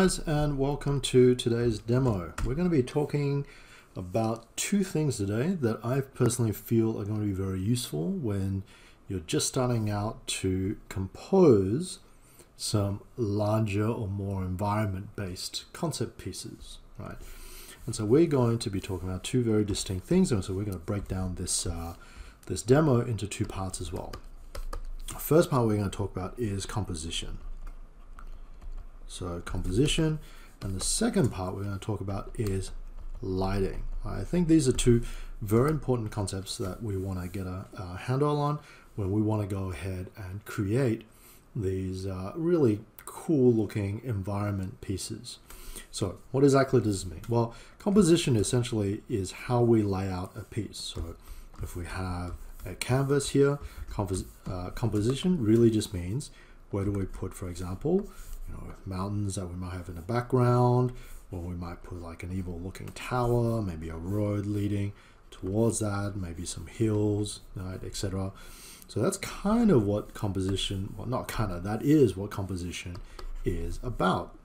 guys, and welcome to today's demo. We're going to be talking about two things today that I personally feel are going to be very useful when you're just starting out to compose some larger or more environment-based concept pieces, right? And so we're going to be talking about two very distinct things, and so we're going to break down this this demo into two parts as well. The first part we're going to talk about is composition. So composition, and the second part we're going to talk about is lighting. I think these are two very important concepts that we want to get a handle on when we want to go ahead and create these really cool looking environment pieces. So what exactly does this mean? Well, composition essentially is how we lay out a piece. So if we have a canvas here, composition really just means where do we put, for example, mountains that we might have in the background, or we might put like an evil looking tower, maybe a road leading towards that, maybe some hills, right, etc. So that's kind of what composition, well, not kind of, that is what composition is about,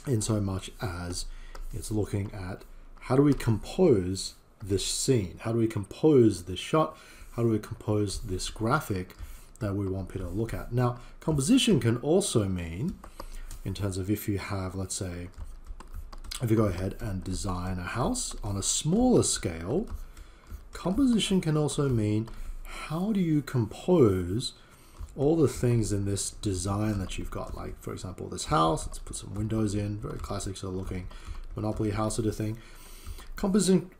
in so much as it's looking at how do we compose this scene, how do we compose this shot, how do we compose this graphic that we want people to look at. Now, composition can also mean, in terms of if you have, let's say, if you go ahead and design a house on a smaller scale, composition can also mean how do you compose all the things in this design that you've got. Like, for example, this house, let's put some windows in, very classic sort of looking Monopoly house sort of thing. Composition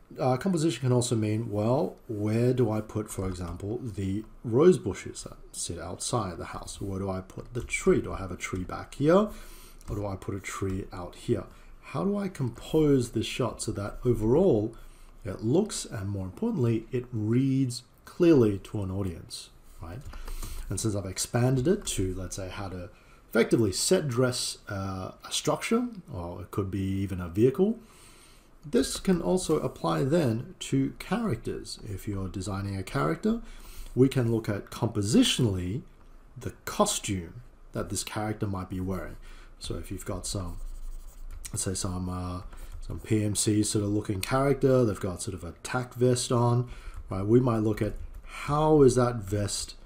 can also mean, well, where do I put, for example, the rose bushes that sit outside the house? Where do I put the tree? Do I have a tree back here? Or do I put a tree out here? How do I compose this shot so that overall it looks, and more importantly, it reads clearly to an audience, right? And since I've expanded it to, let's say, how to effectively set dress a structure, or it could be even a vehicle, this can also apply then to characters. If you're designing a character, we can look at compositionally the costume that this character might be wearing. So if you've got some, let's say some PMC sort of looking character, they've got sort of a tack vest on, right? We might look at how is that vest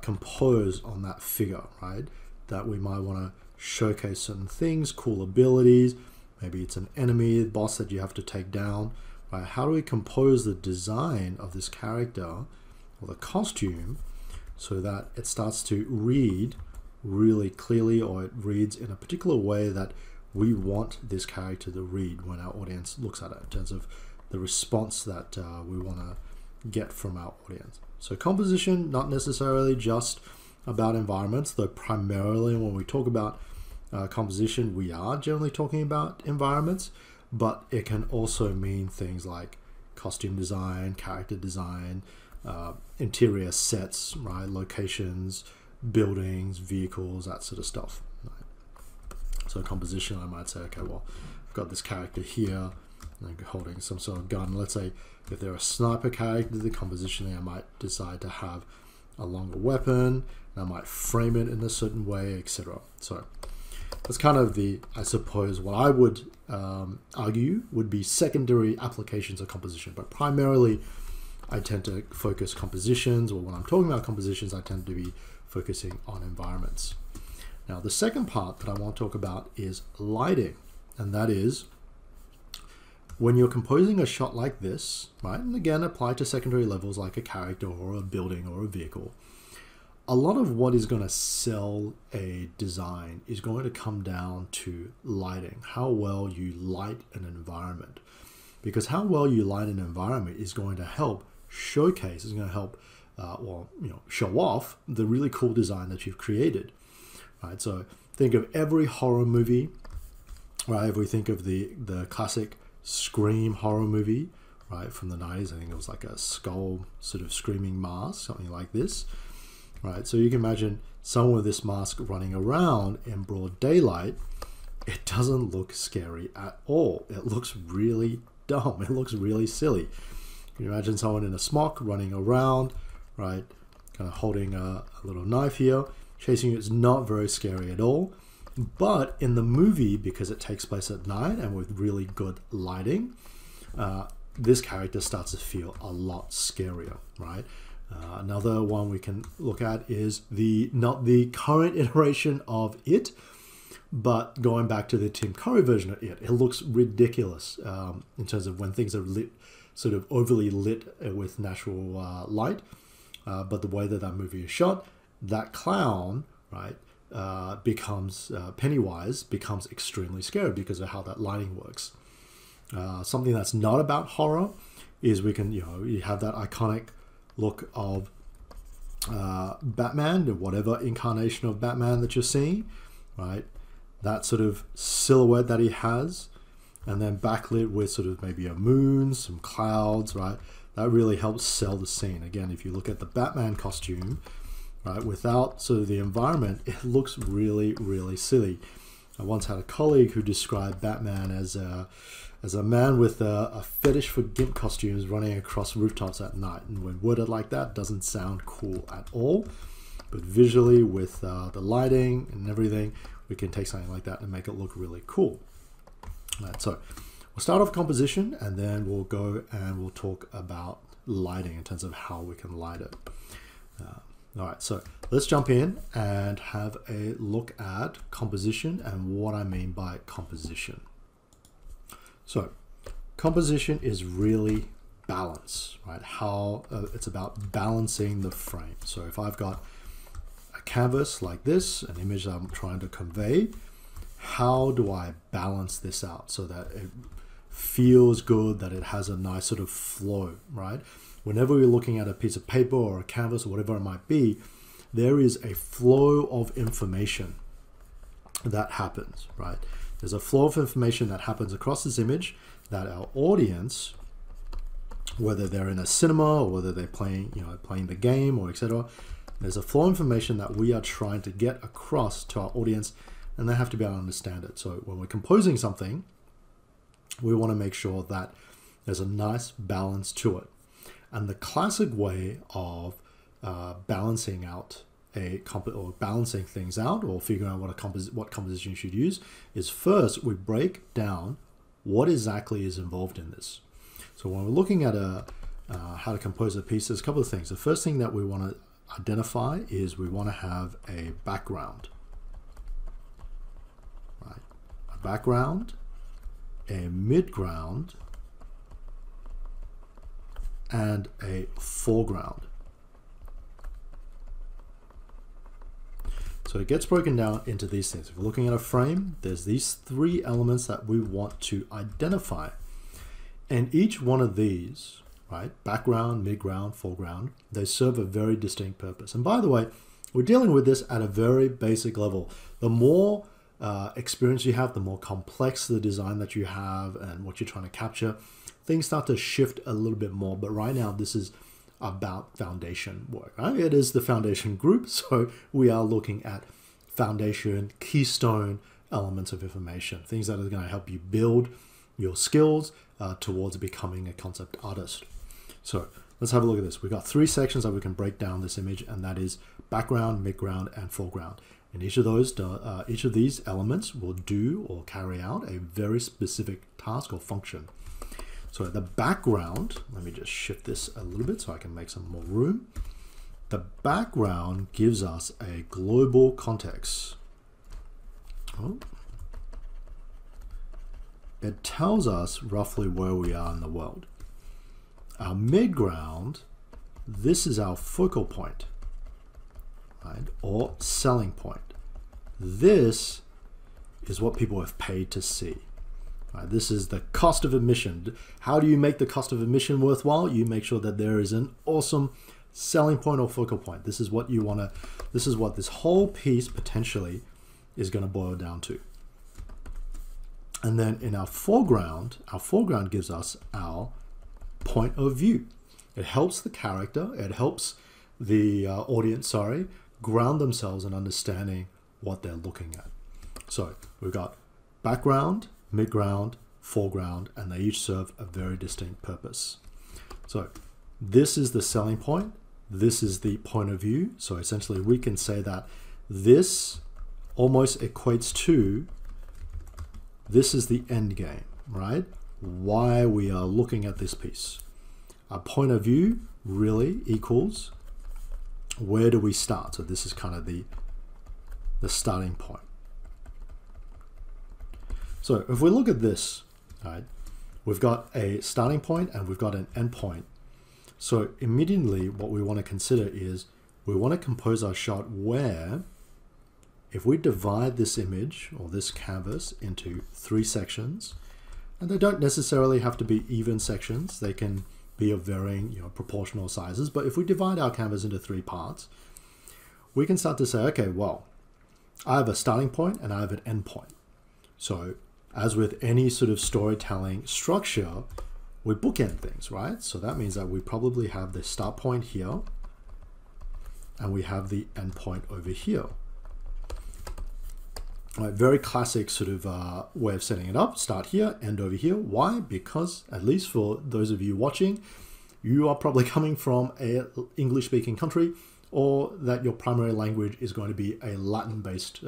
composed on that figure, right? That we might want to showcase certain things, cool abilities. Maybe it's an enemy, boss that you have to take down, right? How do we compose the design of this character or the costume so that it starts to read really clearly, or it reads in a particular way that we want this character to read when our audience looks at it, in terms of the response that we want to get from our audience. So composition, not necessarily just about environments, though primarily when we talk about composition, we are generally talking about environments, but it can also mean things like costume design, character design, interior sets, right? Locations, buildings, vehicles, that sort of stuff. Right? So composition, I might say, okay, well, I've got this character here, like holding some sort of gun. Let's say if they're a sniper character, the composition there, I might decide to have a longer weapon, and I might frame it in a certain way, etc. So that's kind of the, I suppose, what I would argue would be secondary applications of composition. But primarily, I tend to focus compositions, or when I'm talking about compositions, I tend to be focusing on environments. Now, the second part that I want to talk about is lighting. And that is, when you're composing a shot like this, right, and again, apply to secondary levels like a character or a building or a vehicle, a lot of what is going to sell a design is going to come down to lighting, how well you light an environment. Because how well you light an environment is going to help showcase, is going to help, show off the really cool design that you've created. Right? So think of every horror movie, right? If we think of the classic Scream horror movie, right, from the 90s, I think it was like a skull sort of screaming mask, something like this. Right, so you can imagine someone with this mask running around in broad daylight. It doesn't look scary at all. It looks really dumb. It looks really silly. You can imagine someone in a smock running around, right, kind of holding a little knife here, chasing you. It's not very scary at all. But in the movie, because it takes place at night and with really good lighting, this character starts to feel a lot scarier, right? Another one we can look at is not the current iteration of it, but going back to the Tim Curry version of it. It looks ridiculous in terms of when things are lit, sort of overly lit with natural light. But the way that movie is shot, that clown, right, becomes Pennywise becomes extremely scary because of how that lighting works. Something that's not about horror is you have that iconic look of Batman, whatever incarnation of Batman that you're seeing, right? That sort of silhouette that he has, and then backlit with sort of maybe a moon, some clouds, right? That really helps sell the scene. Again, if you look at the Batman costume, right, without sort of the environment, it looks really, really silly. I once had a colleague who described Batman as a man with a fetish for gimp costumes running across rooftops at night. And when worded like that, doesn't sound cool at all. But visually, with the lighting and everything, we can take something like that and make it look really cool. Right, so we'll start off composition, and then we'll go and we'll talk about lighting in terms of how we can light it. All right, so let's jump in and have a look at composition and what I mean by composition. So composition is really balance, right? How it's about balancing the frame. So if I've got a canvas like this, an image that I'm trying to convey, how do I balance this out so that it feels good, that it has a nice sort of flow, right? Whenever we're looking at a piece of paper or a canvas or whatever it might be, there is a flow of information that happens, right? There's a flow of information that happens across this image that our audience, whether they're in a cinema or whether they're playing the game or etc., there's a flow of information that we are trying to get across to our audience, and they have to be able to understand it. So when we're composing something, we want to make sure that there's a nice balance to it. And the classic way of balancing out balancing things out or figuring out what composition you should use is first we break down what exactly is involved in this. So when we're looking at how to compose a piece, there's a couple of things. The first thing that we want to identify is we want to have a background, right? A background, a midground, and a foreground. So it gets broken down into these things. If we're looking at a frame, there's these three elements that we want to identify. And each one of these, right, background, midground, foreground, they serve a very distinct purpose. And by the way, we're dealing with this at a very basic level. The more experience you have, the more complex the design that you have and what you're trying to capture, things start to shift a little bit more. But right now, this is about foundation work, right? It is the foundation group, so we are looking at foundation, keystone elements of information, things that are going to help you build your skills towards becoming a concept artist. So let's have a look at this. We've got three sections that we can break down this image, and that is background, midground, and foreground. And each of these elements will do or carry out a very specific task or function. So the background, let me just shift this a little bit so I can make some more room. The background gives us a global context. It tells us roughly where we are in the world. Our midground, this is our focal point, right, or selling point. This is what people have paid to see. This is the cost of admission. How do you make the cost of admission worthwhile? You make sure that there is an awesome selling point or focal point. This is what you want to, this is what this whole piece potentially is going to boil down to. And then in our foreground gives us our point of view. It helps the character, it helps the audience, ground themselves in understanding what they're looking at. So we've got background, midground, foreground, and they each serve a very distinct purpose. So this is the selling point, this is the point of view. So essentially we can say that this almost equates to this is the end game, right? Why we are looking at this piece. Our point of view really equals where do we start? So this is kind of the starting point. So if we look at this, right, we've got a starting point and we've got an end point. So immediately what we want to consider is we want to compose our shot where if we divide this image or this canvas into 3 sections, and they don't necessarily have to be even sections, they can be of varying, proportional sizes, but if we divide our canvas into 3 parts, we can start to say, okay, well, I have a starting point and I have an end point. So as with any sort of storytelling structure, we bookend things, right? So that means that we probably have the start point here and we have the end point over here. Right, very classic sort of way of setting it up. Start here, end over here. Why? Because, at least for those of you watching, you are probably coming from an English-speaking country, or that your primary language is going to be a Latin-based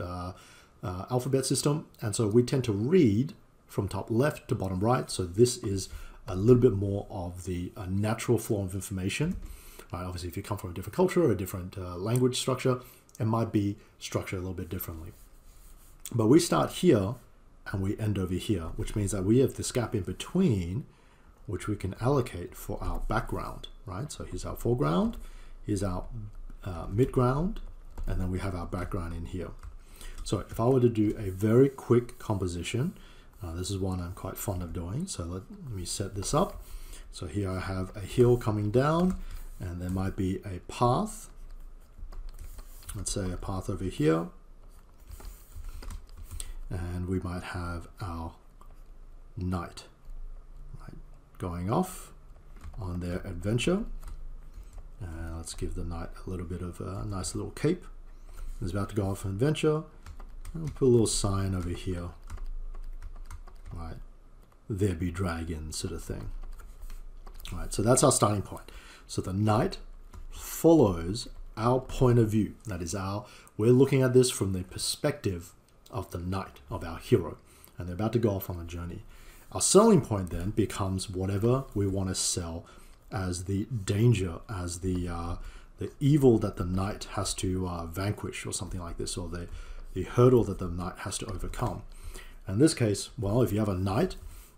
alphabet system. And so we tend to read from top left to bottom right. So this is a little bit more of the natural flow of information. Right, obviously, if you come from a different culture or a different language structure, it might be structured a little bit differently. But we start here and we end over here, which means that we have this gap in between, which we can allocate for our background, right? So here's our foreground, here's our midground, and then we have our background in here. So if I were to do a very quick composition, this is one I'm quite fond of doing. So let me set this up. So here I have a hill coming down, and there might be a path. Let's say a path over here. And we might have our knight, right, going off on their adventure. Let's give the knight a little bit of a nice little cape. He's about to go off on adventure. I'll put a little sign over here, right? There be dragons, sort of thing. All right, so that's our starting point. So the knight follows our point of view. That is we're looking at this from the perspective of the knight, of our hero, and they're about to go off on a journey. Our selling point then becomes whatever we want to sell as the danger, as the evil that the knight has to vanquish, or something like this, or the hurdle that the knight has to overcome. In this case, well, if you have a knight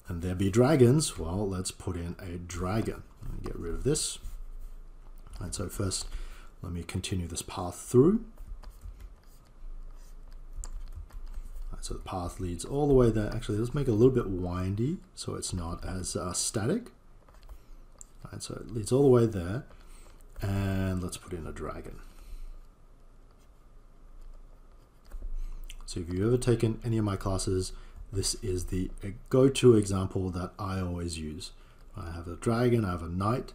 and there be dragons, well, let's put in a dragon. Get rid of this. And so first, let me continue this path through. So the path leads all the way there. Actually, let's make it a little bit windy so it's not as static. Right, so it leads all the way there. And let's put in a dragon. So if you've ever taken any of my classes, this is the go-to example that I always use. I have a dragon, I have a knight.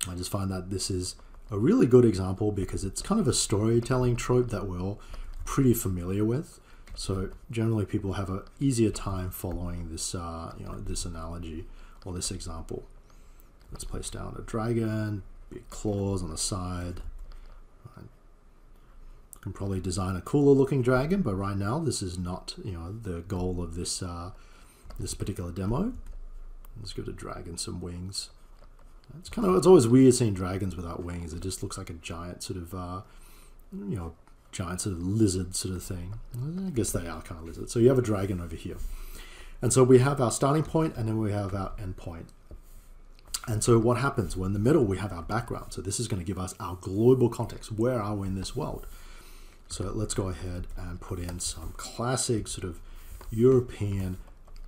I just find that this is a really good example because it's kind of a storytelling trope that we're all pretty familiar with. So generally people have an easier time following this this analogy or this example. Let's place down a dragon, big claws on the side. Right. Can probably design a cooler looking dragon, but right now this is not the goal of this this particular demo. Let's give the dragon some wings. It's always weird seeing dragons without wings. It just looks like a giant sort of giant sort of lizard sort of thing. I guess they are kind of lizards. So you have a dragon over here. And so we have our starting point and then we have our end point. And so what happens? Well, in the middle we have our background. So this is going to give us our global context. Where are we in this world? So let's go ahead and put in some classic sort of European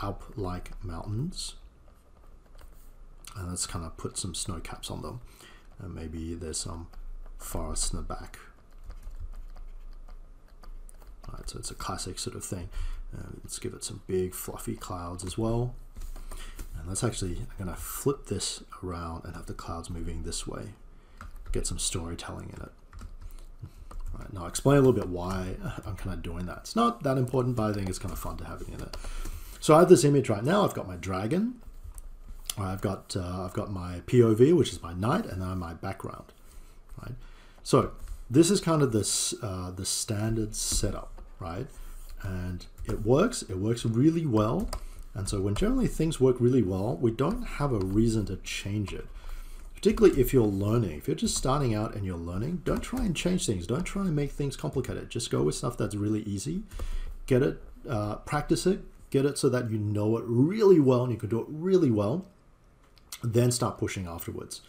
Alp-like mountains. And let's kind of put some snow caps on them. And maybe there's some forest in the back. Right, so it's a classic sort of thing. Let's give it some big fluffy clouds as well. And let's actually, I'm going to flip this around and have the clouds moving this way. Get some storytelling in it. Right, now I'll explain a little bit why I'm kind of doing that. It's not that important, but I think it's kind of fun to have it in it. So I have this image right now. I've got my dragon. I've got my POV, which is my knight, and then my background. Right. So this is kind of this the standard setup, right? And it works really well. And so when generally things work really well, we don't have a reason to change it. Particularly if you're learning. If you're just starting out and you're learning, don't try and change things. Don't try and make things complicated. Just go with stuff that's really easy. Get it, practice it, get it so that you know it really well and you can do it really well. Then start pushing afterwards,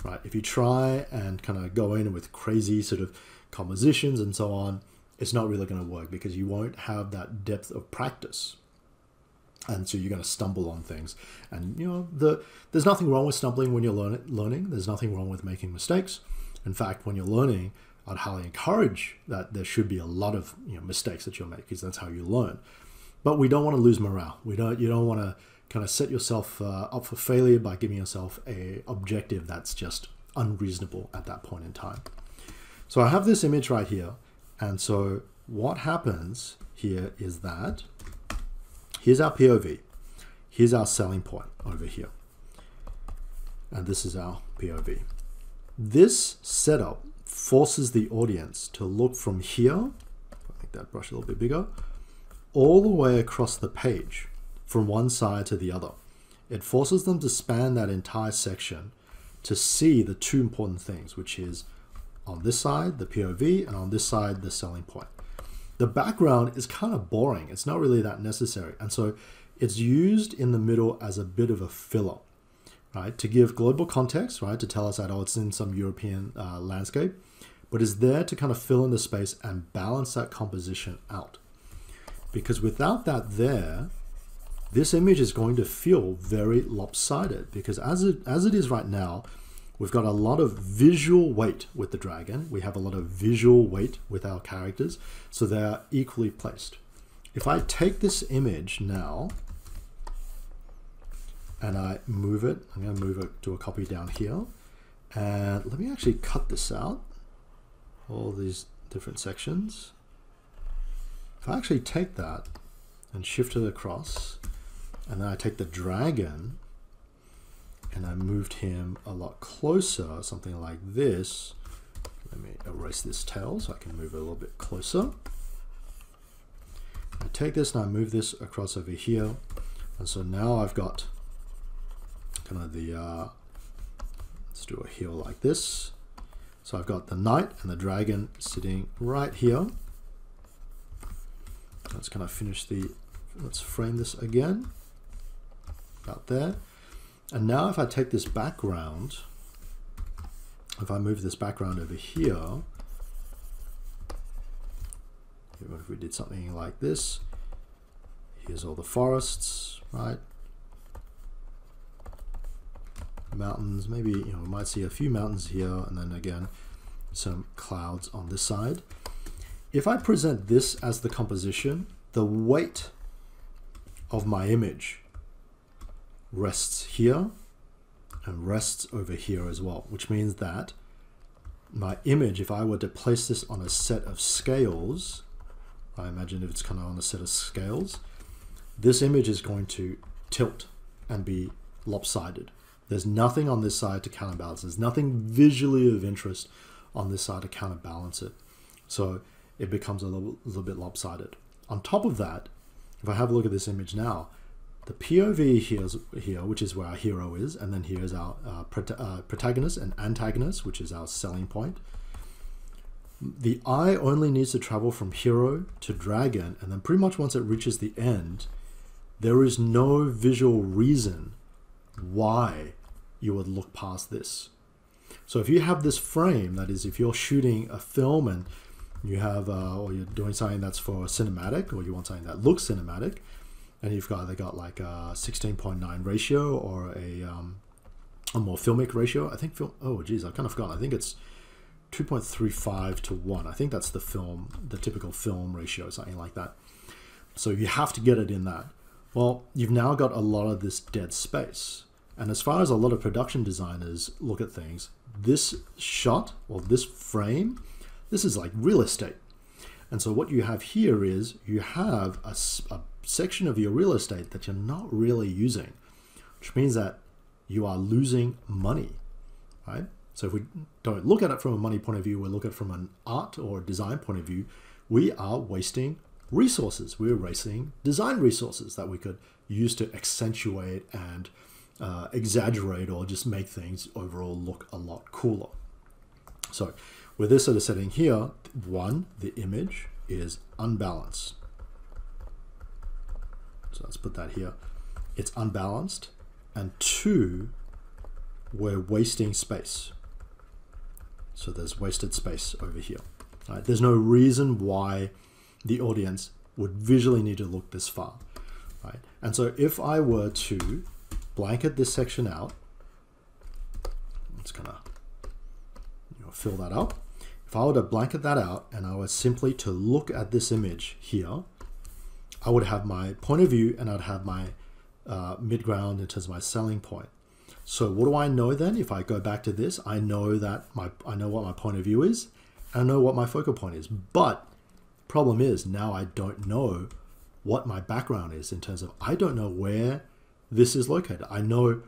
right? If you try and kind of go in with crazy sort of compositions and so on, it's not really going to work because you won't have that depth of practice. And so you're going to stumble on things. And, you know, there's nothing wrong with stumbling when you're learning. There's nothing wrong with making mistakes. In fact, when you're learning, I'd highly encourage that there should be a lot of, you know, mistakes that you'll make, because that's how you learn. But we don't want to lose morale. You don't want to kind of set yourself up for failure by giving yourself an objective that's just unreasonable at that point in time. So I have this image right here. And so what happens here is that here's our POV. Here's our selling point over here. And this is our POV. This setup forces the audience to look from here, I'll make that brush a little bit bigger, all the way across the page from one side to the other. It forces them to span that entire section to see the two important things, which is on this side, the POV, and on this side, the selling point. The background is kind of boring. It's not really that necessary. And so it's used in the middle as a bit of a filler, right? To give global context, right? To tell us that, oh, it's in some European landscape, but it's there to kind of fill in the space and balance that composition out. Because without that there, this image is going to feel very lopsided, because as it is right now, we've got a lot of visual weight with the dragon. We have a lot of visual weight with our characters, so they are equally placed. If I take this image now and I move it, I'm going to move it to a copy down here, and let me actually cut this out, all these different sections. If I actually take that and shift it across, and then I take the dragon and I moved him a lot closer, something like this. Let me erase this tail so I can move it a little bit closer. I take this and I move this across over here. And so now I've got kind of the, let's do a heel like this. So I've got the knight and the dragon sitting right here. Let's kind of finish let's frame this again, about there. And now if I take this background, if I move this background over here, if we did something like this, here's all the forests, right? Mountains, maybe, you know, we might see a few mountains here, and then again, some clouds on this side. If I present this as the composition, the weight of my image rests here and rests over here as well, which means that my image, if I were to place this on a set of scales, I imagine if it's kind of on a set of scales, this image is going to tilt and be lopsided. There's nothing on this side to counterbalance. There's nothing visually of interest on this side to counterbalance it. So it becomes a little bit lopsided. On top of that, if I have a look at this image now, the POV here, which is where our hero is, and then here's our protagonist and antagonist, which is our selling point. The eye only needs to travel from hero to dragon, and then pretty much once it reaches the end, there is no visual reason why you would look past this. So if you have this frame, that is, if you're shooting a film and you have, or you're doing something that's for cinematic, or you want something that looks cinematic, and you've either got like a 16:9 ratio or a more filmic ratio. I think oh geez, I kind of forgot. I think it's 2.35 to 1. I think that's the typical film ratio, something like that. So you have to get it in that. Well, you've now got a lot of this dead space. And as far as a lot of production designers look at things, this shot or this frame, this is like real estate. And so what you have here is you have a section of your real estate that you're not really using, which means that you are losing money, right? So if we don't look at it from a money point of view, we look at it from an art or design point of view, we are wasting resources. We're wasting design resources that we could use to accentuate and exaggerate or just make things overall look a lot cooler. So with this sort of setting here, one, the image is unbalanced. So let's put that here. It's unbalanced. And two, we're wasting space. So there's wasted space over here. Right? There's no reason why the audience would visually need to look this far. Right? And so if I were to blanket this section out, it's gonna fill that up. If I were to blanket that out and I were simply to look at this image here, I would have my point of view and I'd have my mid-ground in terms of my selling point. So what do I know then? If I go back to this, I know that I know what my point of view is, and I know what my focal point is. But problem is now I don't know what my background is in terms of I don't know where this is located. I know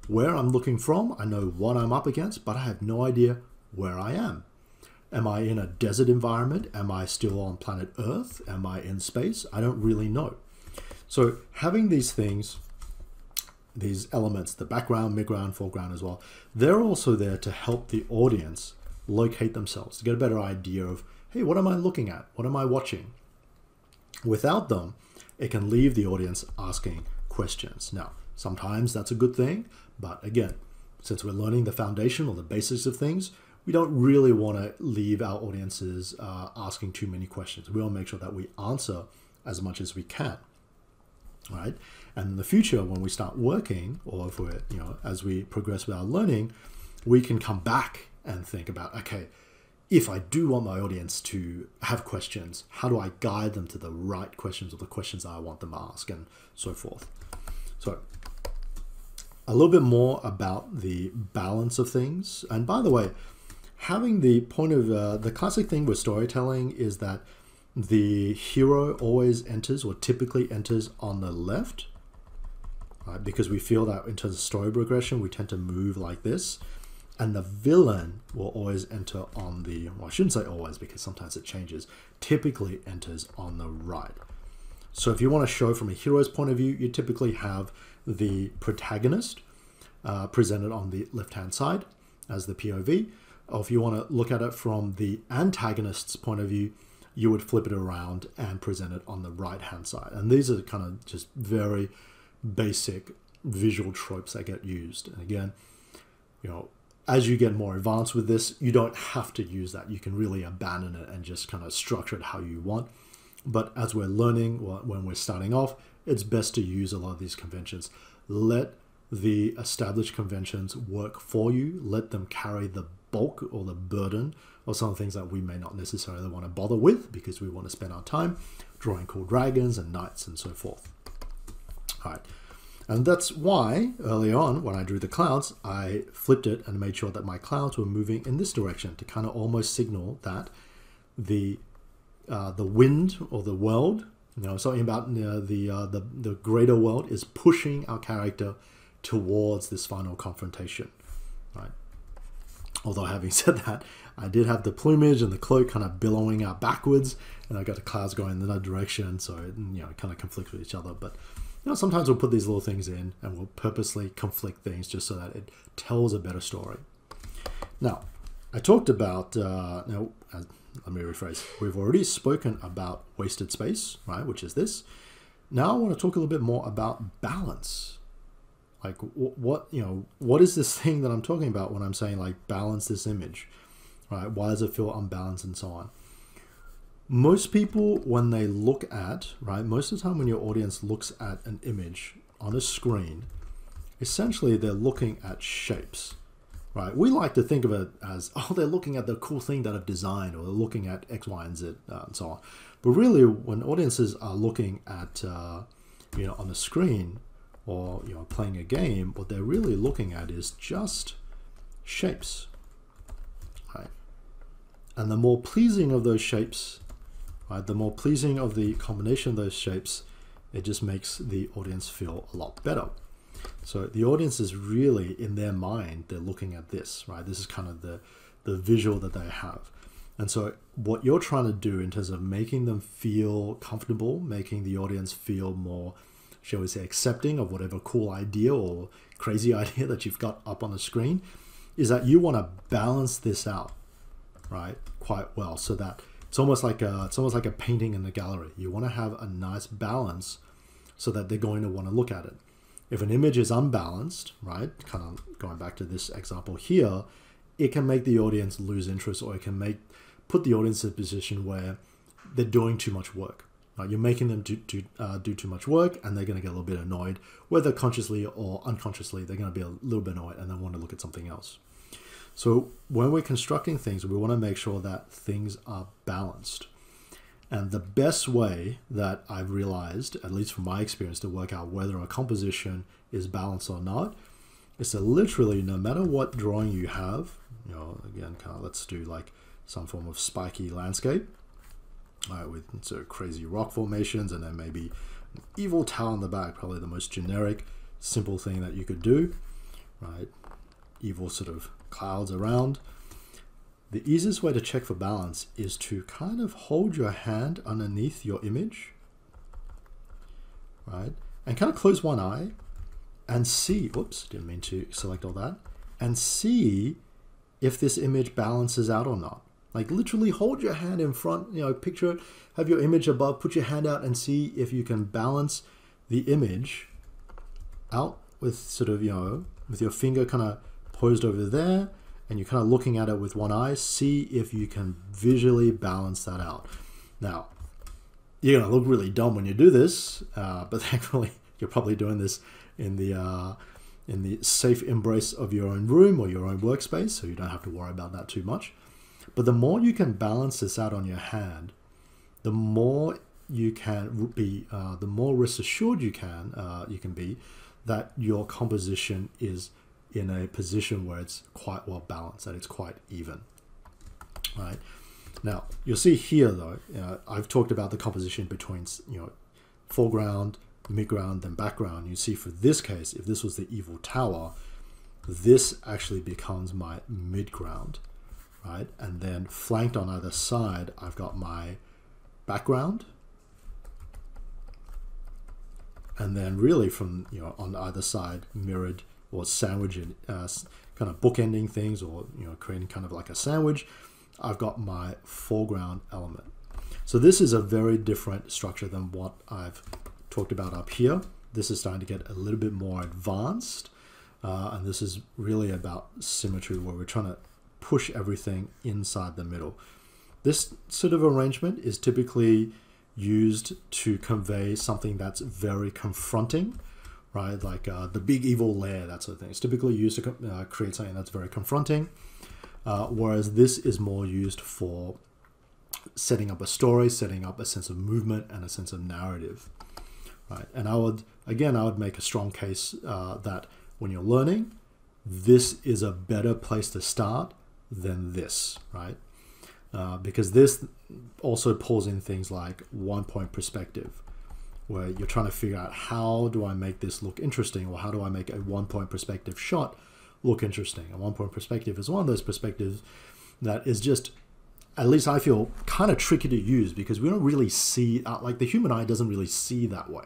where I'm looking from, I know what I'm up against, but I have no idea where I am. Am I in a desert environment? Am I still on planet Earth? Am I in space? I don't really know. So having these things, these elements, the background, midground, foreground as well, they're also there to help the audience locate themselves, to get a better idea of, hey, what am I looking at? What am I watching? Without them, it can leave the audience asking questions. Now, sometimes that's a good thing, but again, since we're learning the foundation or the basics of things, we don't really want to leave our audiences asking too many questions. We want to make sure that we answer as much as we can, right? And in the future, when we start working, or if we're, as we progress with our learning, we can come back and think about, okay, if I do want my audience to have questions, how do I guide them to the right questions or the questions that I want them to ask, and so forth. So a little bit more about the balance of things. And by the way, having the point of the classic thing with storytelling is that the hero always enters, or typically enters, on the left, right? Because we feel that in terms of story progression, we tend to move like this. And the villain will always enter on the, well, I shouldn't say always because sometimes it changes, typically enters on the right. So if you want to show from a hero's point of view, you typically have the protagonist presented on the left-hand side as the POV. Or if you want to look at it from the antagonist's point of view, you would flip it around and present it on the right-hand side. And these are kind of just very basic visual tropes that get used. And again, as you get more advanced with this, you don't have to use that. You can really abandon it and just kind of structure it how you want. But as we're learning, when we're starting off, it's best to use a lot of these conventions. Let the established conventions work for you. Let them carry the bulk or the burden of some of the things that we may not necessarily want to bother with, because we want to spend our time drawing cool dragons and knights and so forth. All right. And that's why early on when I drew the clouds, I flipped it and made sure that my clouds were moving in this direction to kind of almost signal that the wind or the world, something about the greater world is pushing our character towards this final confrontation, right? Although having said that, I did have the plumage and the cloak kind of billowing out backwards, and I got the clouds going in another direction, so it kind of conflicts with each other. But sometimes we'll put these little things in and we'll purposely conflict things just so that it tells a better story. Now, I talked about, let me rephrase. We've already spoken about wasted space, right, which is this. Now I want to talk a little bit more about balance. Like what is this thing that I'm talking about when I'm saying like balance this image, right? Why does it feel unbalanced and so on? Most people, when they look at, right, most of the time when your audience looks at an image on a screen, essentially they're looking at shapes, right? We like to think of it as, oh, they're looking at the cool thing that I've designed, or they're looking at X, Y, and Z, and so on. But really, when audiences are looking at, on the screen, or playing a game, what they're really looking at is just shapes, right? And the more pleasing of those shapes, right, the more pleasing of the combination of those shapes, it just makes the audience feel a lot better. So the audience is really, in their mind, they're looking at this, right? This is kind of the visual that they have. And so what you're trying to do in terms of making them feel comfortable, making the audience feel more, shall we say, accepting of whatever cool idea or crazy idea that you've got up on the screen, is that you want to balance this out, right, quite well, so that it's almost like a painting in the gallery. You want to have a nice balance so that they're going to want to look at it. If an image is unbalanced, right, kind of going back to this example here, it can make the audience lose interest, or it can put the audience in a position where they're doing too much work. Right? You're making them do too much work, and they're going to get a little bit annoyed, whether consciously or unconsciously. They're going to be a little bit annoyed and then want to look at something else. So when we're constructing things, we want to make sure that things are balanced. And the best way that I've realized, at least from my experience, to work out whether a composition is balanced or not, is to literally, no matter what drawing you have, you know, again, kind of, let's do like some form of spiky landscape, with sort of crazy rock formations, and then maybe an evil tower in the back, probably the most generic, simple thing that you could do, right? Evil sort of clouds around. The easiest way to check for balance is to kind of hold your hand underneath your image, right? And kind of close one eye and see, whoops, didn't mean to select all that, and see if this image balances out or not. Like literally hold your hand in front, you know, picture it, have your image above, put your hand out and see if you can balance the image out with sort of, you know, with your finger kind of posed over there, and you're kind of looking at it with one eye. See if you can visually balance that out. Now, you're going to look really dumb when you do this, but thankfully you're probably doing this in the safe embrace of your own room or your own workspace, so you don't have to worry about that too much. But the more you can balance this out on your hand, the more you can be, the more risk assured you can be that your composition is in a position where it's quite well balanced, that it's quite even, right? Now, you'll see here though, I've talked about the composition between, you know, foreground, midground, then background. You see for this case, if this was the evil tower, this actually becomes my midground, right? And then flanked on either side, I've got my background. And then really from, you know, on either side, mirrored or sandwiching, kind of bookending things, or, you know, creating kind of like a sandwich, I've got my foreground element. So this is a very different structure than what I've talked about up here. This is starting to get a little bit more advanced, and this is really about symmetry, where we're trying to push everything inside the middle. This sort of arrangement is typically used to convey something that's very confronting, right? Like the big evil lair, that sort of thing. It's typically used to create something that's very confronting, whereas this is more used for setting up a story, setting up a sense of movement and a sense of narrative, right? And I would make a strong case that when you're learning, this is a better place to start than this, right? Because this also pulls in things like one-point perspective, where you're trying to figure out, how do I make this look interesting, or how do I make a one-point perspective shot look interesting? A one-point perspective is one of those perspectives that is just, at least I feel, kind of tricky to use, because we don't really see, like the human eye doesn't really see that way.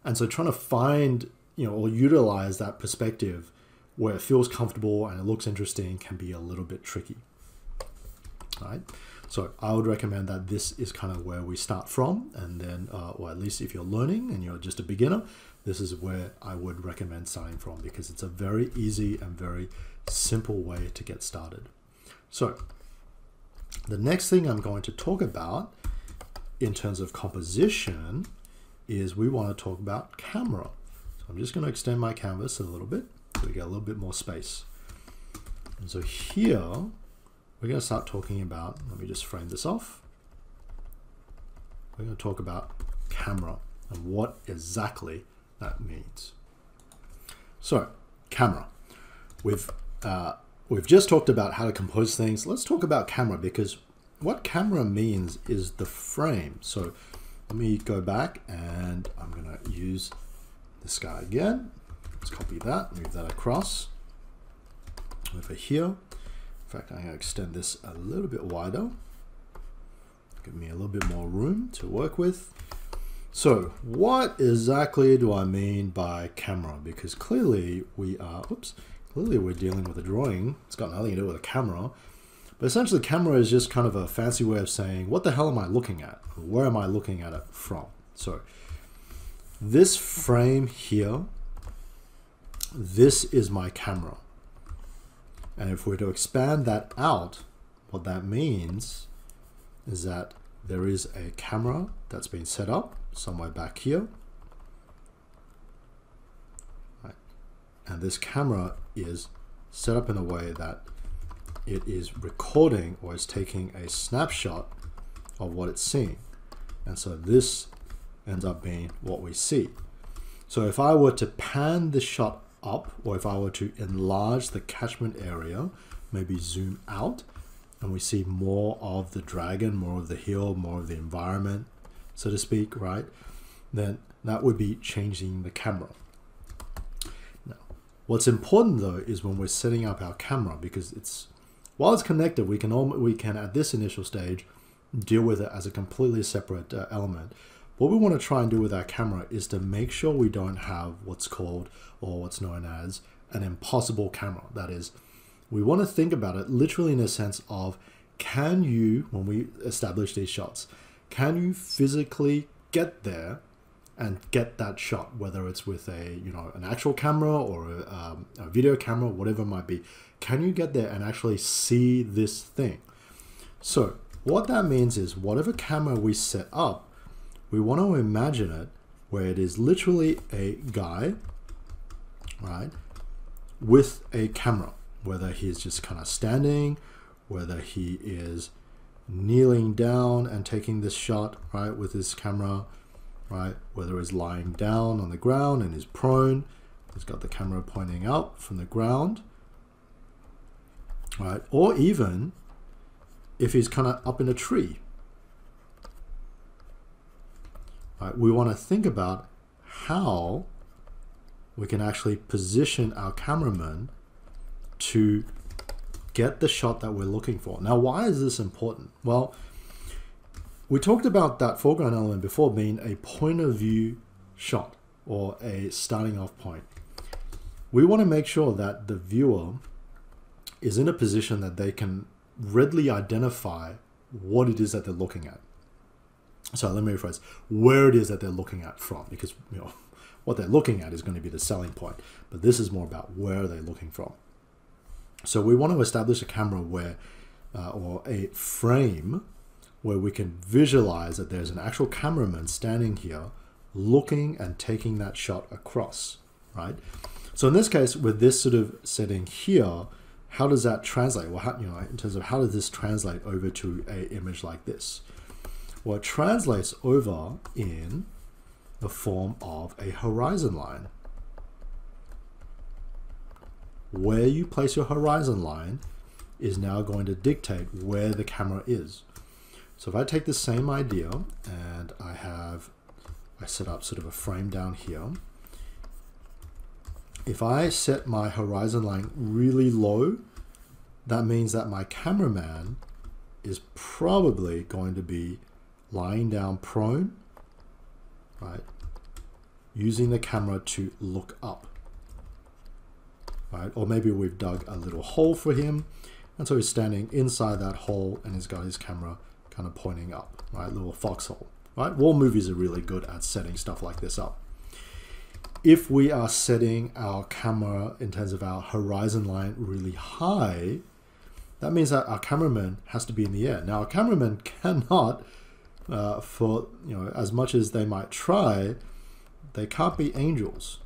And so trying to find, you know, or utilize that perspective where it feels comfortable and it looks interesting can be a little bit tricky, right? So I would recommend that this is kind of where we start from, and then, or at least if you're learning and you're just a beginner, this is where I would recommend starting from, because it's a very easy and very simple way to get started. So the next thing I'm going to talk about in terms of composition is we want to talk about camera. So I'm just going to extend my canvas a little bit so we get a little bit more space. And so here, we're going to start talking about, let me just frame this off. We're going to talk about camera and what exactly that means. So, camera. We've just talked about how to compose things. Let's talk about camera, because what camera means is the frame. So let me go back, and I'm going to use this guy again. Let's copy that, move that across over here. In fact, I'm going to extend this a little bit wider. Give me a little bit more room to work with. So what exactly do I mean by camera? Because clearly we are, clearly we're dealing with a drawing. It's got nothing to do with a camera. But essentially camera is just kind of a fancy way of saying, what the hell am I looking at? Where am I looking at it from? So this frame here, this is my camera. And if we're to expand that out, what that means is that there is a camera that's been set up somewhere back here. Right. And this camera is set up in a way that it is recording or is taking a snapshot of what it's seeing. And so this ends up being what we see. So if I were to pan this shot up, or if I were to enlarge the catchment area, maybe zoom out, and we see more of the dragon, more of the hill, more of the environment, so to speak, right? Then that would be changing the camera. Now, what's important though is when we're setting up our camera, because it's, while it's connected, we can at this initial stage deal with it as a completely separate element. What we want to try and do with our camera is to make sure we don't have what's called, or what's known as, an impossible camera. That is, we want to think about it literally in a sense of, can you, when we establish these shots, can you physically get there and get that shot, whether it's with a, an actual camera or a video camera, whatever it might be. Can you get there and actually see this thing? So what that means is whatever camera we set up, we want to imagine it where it is literally a guy, right, with a camera, whether he's just kind of standing, whether he is kneeling down and taking this shot, right, with his camera, right, whether he's lying down on the ground and is prone, he's got the camera pointing up from the ground, right, or even if he's kind of up in a tree. Right, we want to think about how we can actually position our cameraman to get the shot that we're looking for. Now, why is this important? Well, we talked about that foreground element before being a point of view shot or a starting off point. We want to make sure that the viewer is in a position that they can readily identify what it is that they're looking at. So let me rephrase, where it is that they're looking at from, because what they're looking at is going to be the selling point, but this is more about where they're looking from. So we want to establish a camera where, or a frame where we can visualize that there's an actual cameraman standing here looking and taking that shot across, right? So in this case, with this sort of setting here, how does that translate? Well, in terms of how does this translate over to an image like this? Well, it translates over in the form of a horizon line. Where you place your horizon line is now going to dictate where the camera is. So if I take the same idea and I set up sort of a frame down here. If I set my horizon line really low, that means that my cameraman is probably going to be lying down prone, right, using the camera to look up, right? Or maybe we've dug a little hole for him, and so he's standing inside that hole and he's got his camera kind of pointing up, right? Little foxhole, right? War movies are really good at setting stuff like this up. If we are setting our camera in terms of our horizon line really high, that means that our cameraman has to be in the air. Now, a cameraman cannot, for as much as they might try, they can't be angels.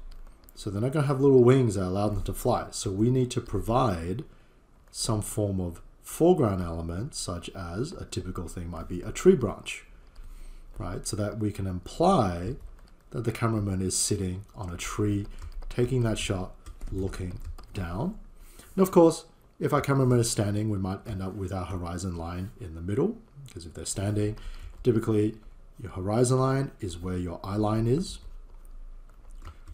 So they're not going to have little wings that allow them to fly. So we need to provide some form of foreground element, such as a typical thing might be a tree branch, right? So that we can imply that the cameraman is sitting on a tree, taking that shot, looking down. And of course, if our cameraman is standing, we might end up with our horizon line in the middle, because if they're standing, typically your horizon line is where your eye line is.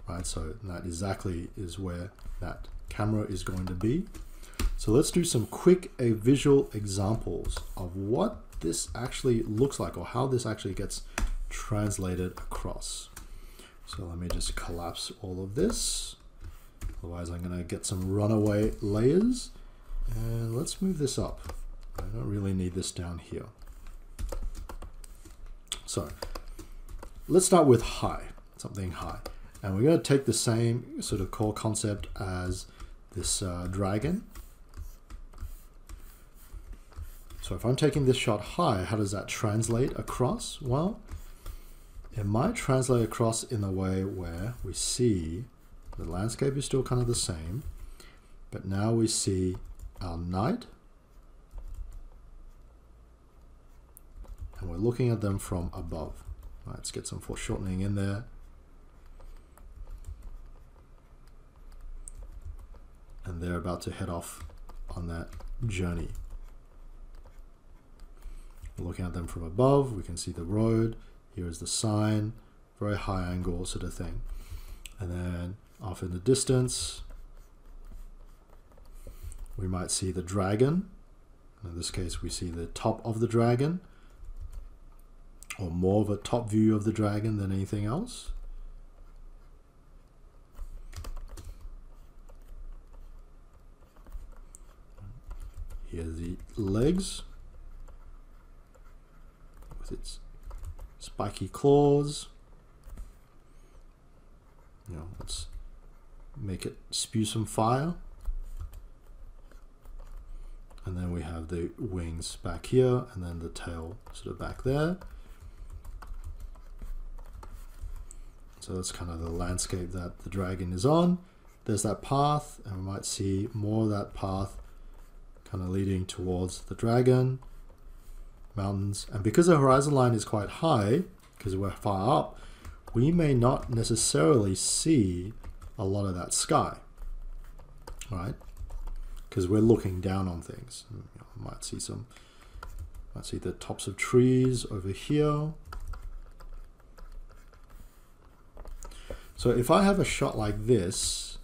right? So that exactly is where that camera is going to be. So let's do some quick visual examples of what this actually looks like, or how this actually gets translated across. So let me just collapse all of this. Otherwise I'm going to get some runaway layers. And let's move this up. I don't really need this down here. So let's start with high, something high. And we're going to take the same sort of core concept as this dragon. So if I'm taking this shot high, how does that translate across? Well, it might translate across in the way where we see the landscape is still kind of the same, but now we see our night, and we're looking at them from above. Let's get some foreshortening in there. And they're about to head off on that journey. Looking at them from above, we can see the road. Here is the sign, very high angle sort of thing. And then off in the distance, we might see the dragon. In this case, we see the top of the dragon, or more of a top view of the dragon than anything else. Here are the legs with its spiky claws. You know, let's make it spew some fire. And then we have the wings back here, and then the tail sort of back there. So that's kind of the landscape that the dragon is on. There's that path, and we might see more of that path kind of leading towards the dragon, mountains. And because the horizon line is quite high, because we're far up, we may not necessarily see a lot of that sky, right? Because we're looking down on things. You know, might see the tops of trees over here. So if I have a shot like this,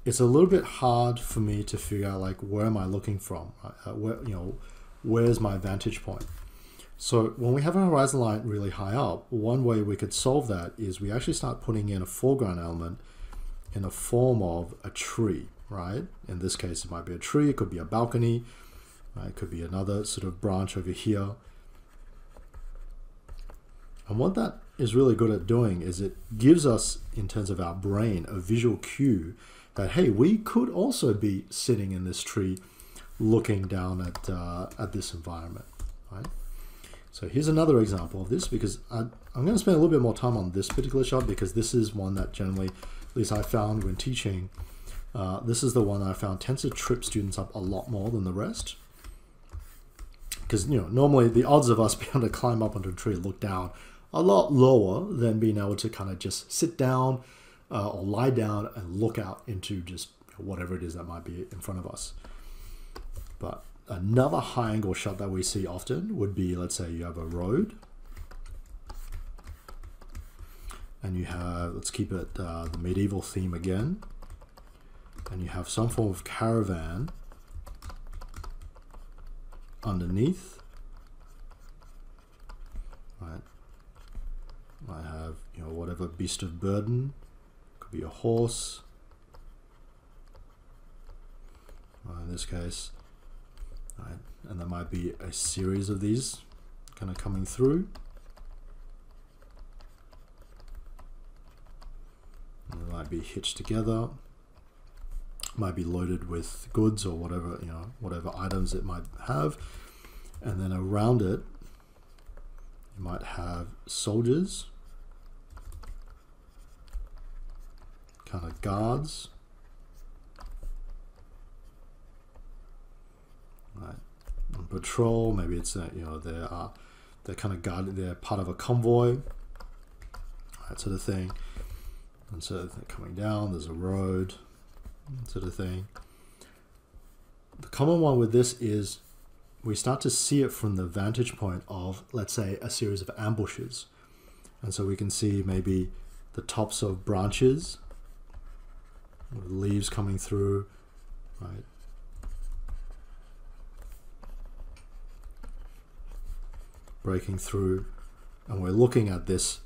it's a little bit hard for me to figure out, like, where am I looking from? Where's my vantage point? So when we have a horizon line really high up, one way we could solve that is we actually start putting in a foreground element in the form of a tree, right? In this case, it might be a tree, it could be a balcony, right? It could be another sort of branch over here. And what that is really good at doing is it gives us, in terms of our brain, a visual cue that, hey, we could also be sitting in this tree looking down at this environment, right? So here's another example of this, because I'm going to spend a little bit more time on this particular shot, because this is one that generally, at least I found when teaching, this is the one I found tends to trip students up a lot more than the rest. Because, you know, normally the odds of us being able to climb up onto a tree and look down a lot lower than being able to kind of just sit down or lie down and look out into just whatever it is that might be in front of us. But another high angle shot that we see often would be, let's say you have a road, and you have, let's keep it the medieval theme again, and you have some form of caravan underneath, right? I have, you know, whatever beast of burden, could be a horse, in this case, right? And there might be a series of these kind of coming through. And they might be hitched together, might be loaded with goods or whatever, you know, whatever items it might have. And then around it, you might have soldiers, kind of guards, right, on patrol. Maybe it's you know, they're kind of guarded, they're part of a convoy, that sort of thing. And so they're coming down, there's a road, sort of thing. The common one with this is we start to see it from the vantage point of, let's say, a series of ambushes. And so we can see maybe the tops of branches, with leaves coming through, right? Breaking through, and we're looking at this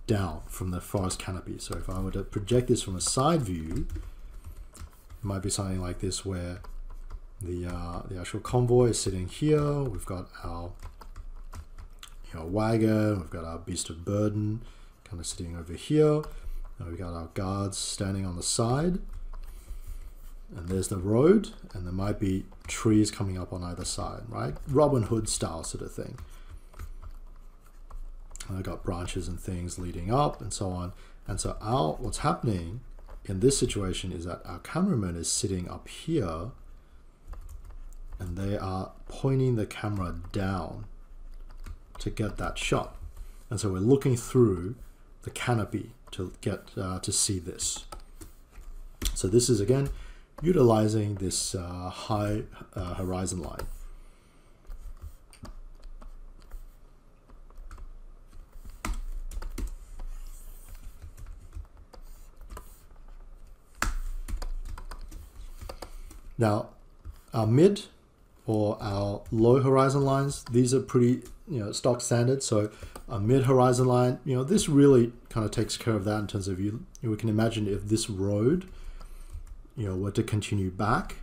down from the forest canopy. So if I were to project this from a side view, it might be something like this, where the actual convoy is sitting here. We've got our wagon, we've got our beast of burden kind of sitting over here, and we've got our guards standing on the side, and there's the road, and there might be trees coming up on either side, right? Robin Hood style sort of thing. And I've got branches and things leading up and so on. And so what's happening in this situation is that our cameraman is sitting up here, and they are pointing the camera down to get that shot. And so we're looking through the canopy to get to see this. So this is, again, utilizing this high horizon line. Now, our mid or our low horizon lines, these are pretty, stock standard. So a mid horizon line, this really kind of takes care of that in terms of we can imagine if this road, were to continue back,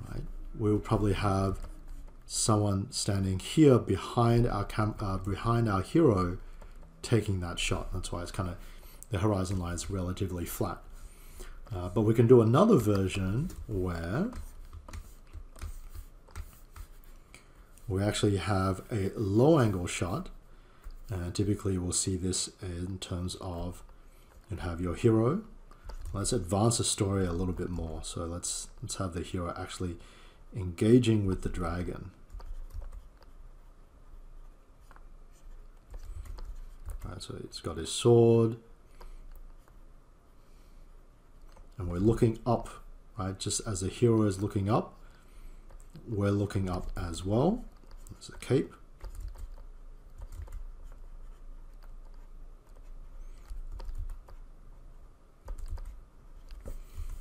right, we will probably have someone standing here behind our hero taking that shot. That's why it's kind of, the horizon line is relatively flat. But we can do another version where we actually have a low angle shot, and typically we'll see this in terms of, you have your hero. Let's advance the story a little bit more. So let's have the hero actually engaging with the dragon. All right, so it's got his sword, and we're looking up, right? Just as the hero is looking up, we're looking up as well. There's a cape.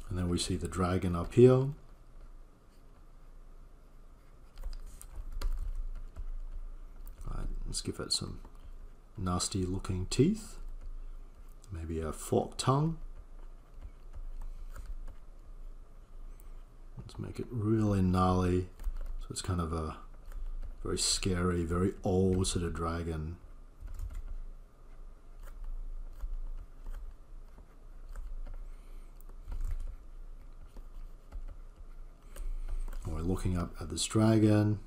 And then we see the dragon up here. All right, let's give it some nasty looking teeth. Maybe a forked tongue. Let's make it really gnarly. So it's kind of a very scary, very old sort of dragon. And we're looking up at this dragon.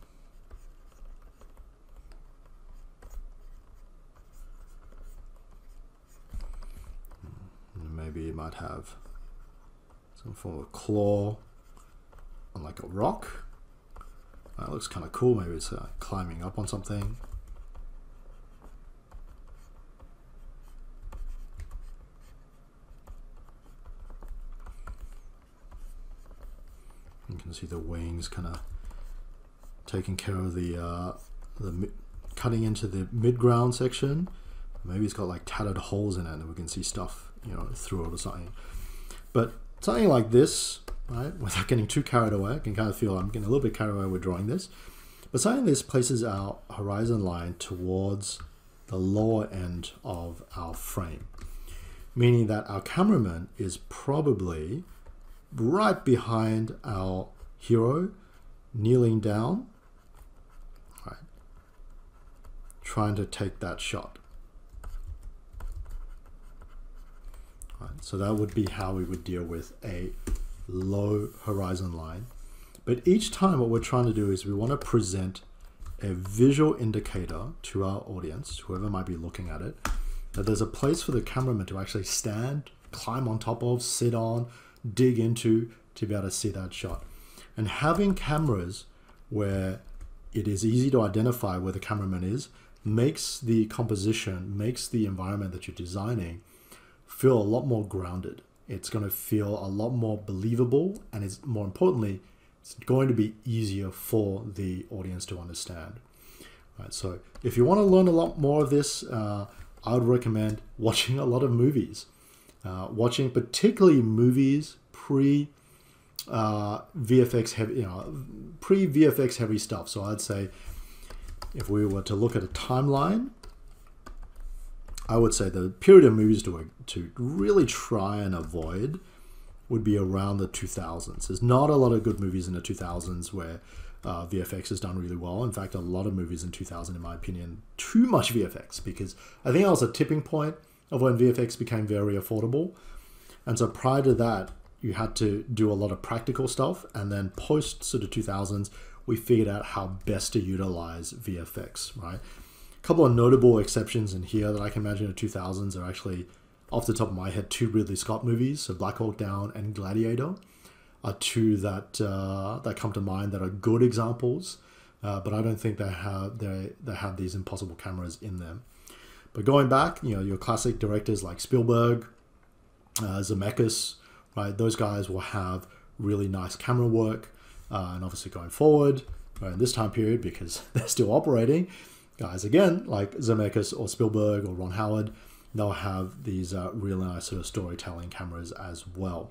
And maybe it might have some form of claw on like a rock. That looks kind of cool. Maybe it's climbing up on something. You can see the wings kind of taking care of the cutting into the mid-ground section. Maybe it's got like tattered holes in it, and we can see stuff, through it or something. But something like this, right, without getting too carried away, I can kind of feel I'm getting a little bit carried away with drawing this. But something like this places our horizon line towards the lower end of our frame, meaning that our cameraman is probably right behind our hero, kneeling down, right, trying to take that shot. Right, so that would be how we would deal with a low horizon line. But each time what we're trying to do is we want to present a visual indicator to our audience, whoever might be looking at it, that there's a place for the cameraman to actually stand, climb on top of, sit on, dig into, to be able to see that shot. And having cameras where it is easy to identify where the cameraman is makes the composition, makes the environment that you're designing feel a lot more grounded. It's going to feel a lot more believable, and it's more importantly, it's going to be easier for the audience to understand. Right, so if you want to learn a lot more of this, I would recommend watching a lot of movies. Watching particularly movies VFX heavy, pre VFX heavy stuff. So I'd say if we were to look at a timeline, I would say the period of movies to really try and avoid would be around the 2000s. There's not a lot of good movies in the 2000s where VFX is done really well. In fact, a lot of movies in 2000, in my opinion, too much VFX, because I think that was a tipping point of when VFX became very affordable. And so prior to that, you had to do a lot of practical stuff, and then post sort of 2000s, we figured out how best to utilize VFX, right? A couple of notable exceptions in here that I can imagine in the 2000s are actually, off the top of my head, 2 Ridley Scott movies, so Black Hawk Down and Gladiator are 2 that that come to mind that are good examples, but I don't think they have these impossible cameras in them. But going back, your classic directors like Spielberg, Zemeckis, right? Those guys will have really nice camera work, and obviously going forward, right, in this time period, because they're still operating, guys again like Zemeckis or Spielberg or Ron Howard, they'll have these really nice sort of storytelling cameras as well.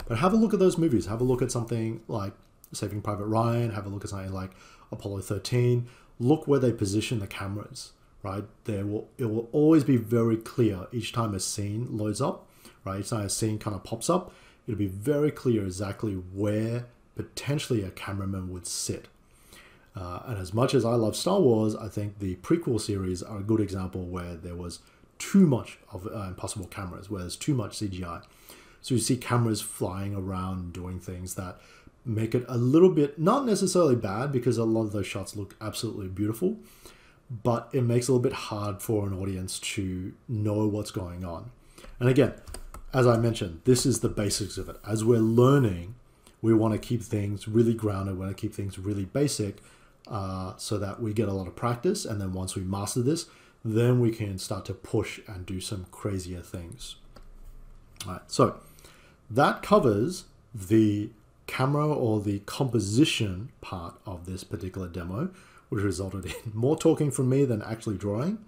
But have a look at those movies. Have a look at something like Saving Private Ryan. Have a look at something like Apollo 13. Look where they position the cameras, right? It will always be very clear each time a scene loads up, right? Each time a scene kind of pops up, it'll be very clear exactly where potentially a cameraman would sit. And as much as I love Star Wars, I think the prequel series are a good example where there was too much of impossible cameras, where there's too much CGI. So you see cameras flying around doing things that make it a little bit, not necessarily bad, because a lot of those shots look absolutely beautiful, but it makes it a little bit hard for an audience to know what's going on. And again, as I mentioned, this is the basics of it. As we're learning, we want to keep things really grounded, we want to keep things really basic, so that we get a lot of practice, and then once we master this, then we can start to push and do some crazier things. All right, so that covers the camera or the composition part of this particular demo, which resulted in more talking from me than actually drawing.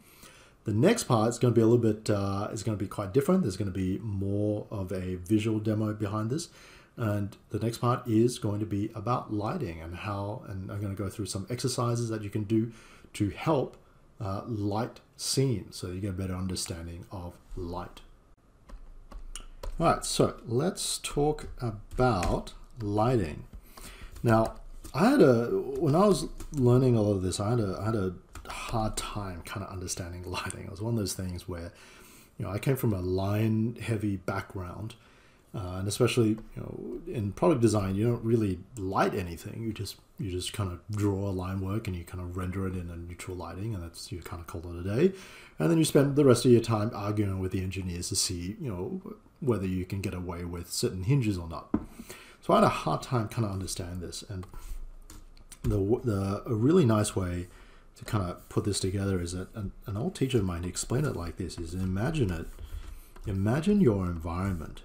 The next part is going to be a little bit, is going to be quite different. There's going to be more of a visual demo behind this. And the next part is going to be about lighting and how, and I'm going to go through some exercises that you can do to help light scenes so you get a better understanding of light. All right, so let's talk about lighting. Now, when I was learning all of this, I had a hard time kind of understanding lighting. It was one of those things where, I came from a line-heavy background, and especially, in product design, you don't really light anything. You just kind of draw a line work and you kind of render it in a neutral lighting, and that's, you kind of call it a day. And then you spend the rest of your time arguing with the engineers to see, whether you can get away with certain hinges or not. So I had a hard time kind of understanding this, and a really nice way to kind of put this together is that an old teacher of mine explained it like this: is imagine your environment,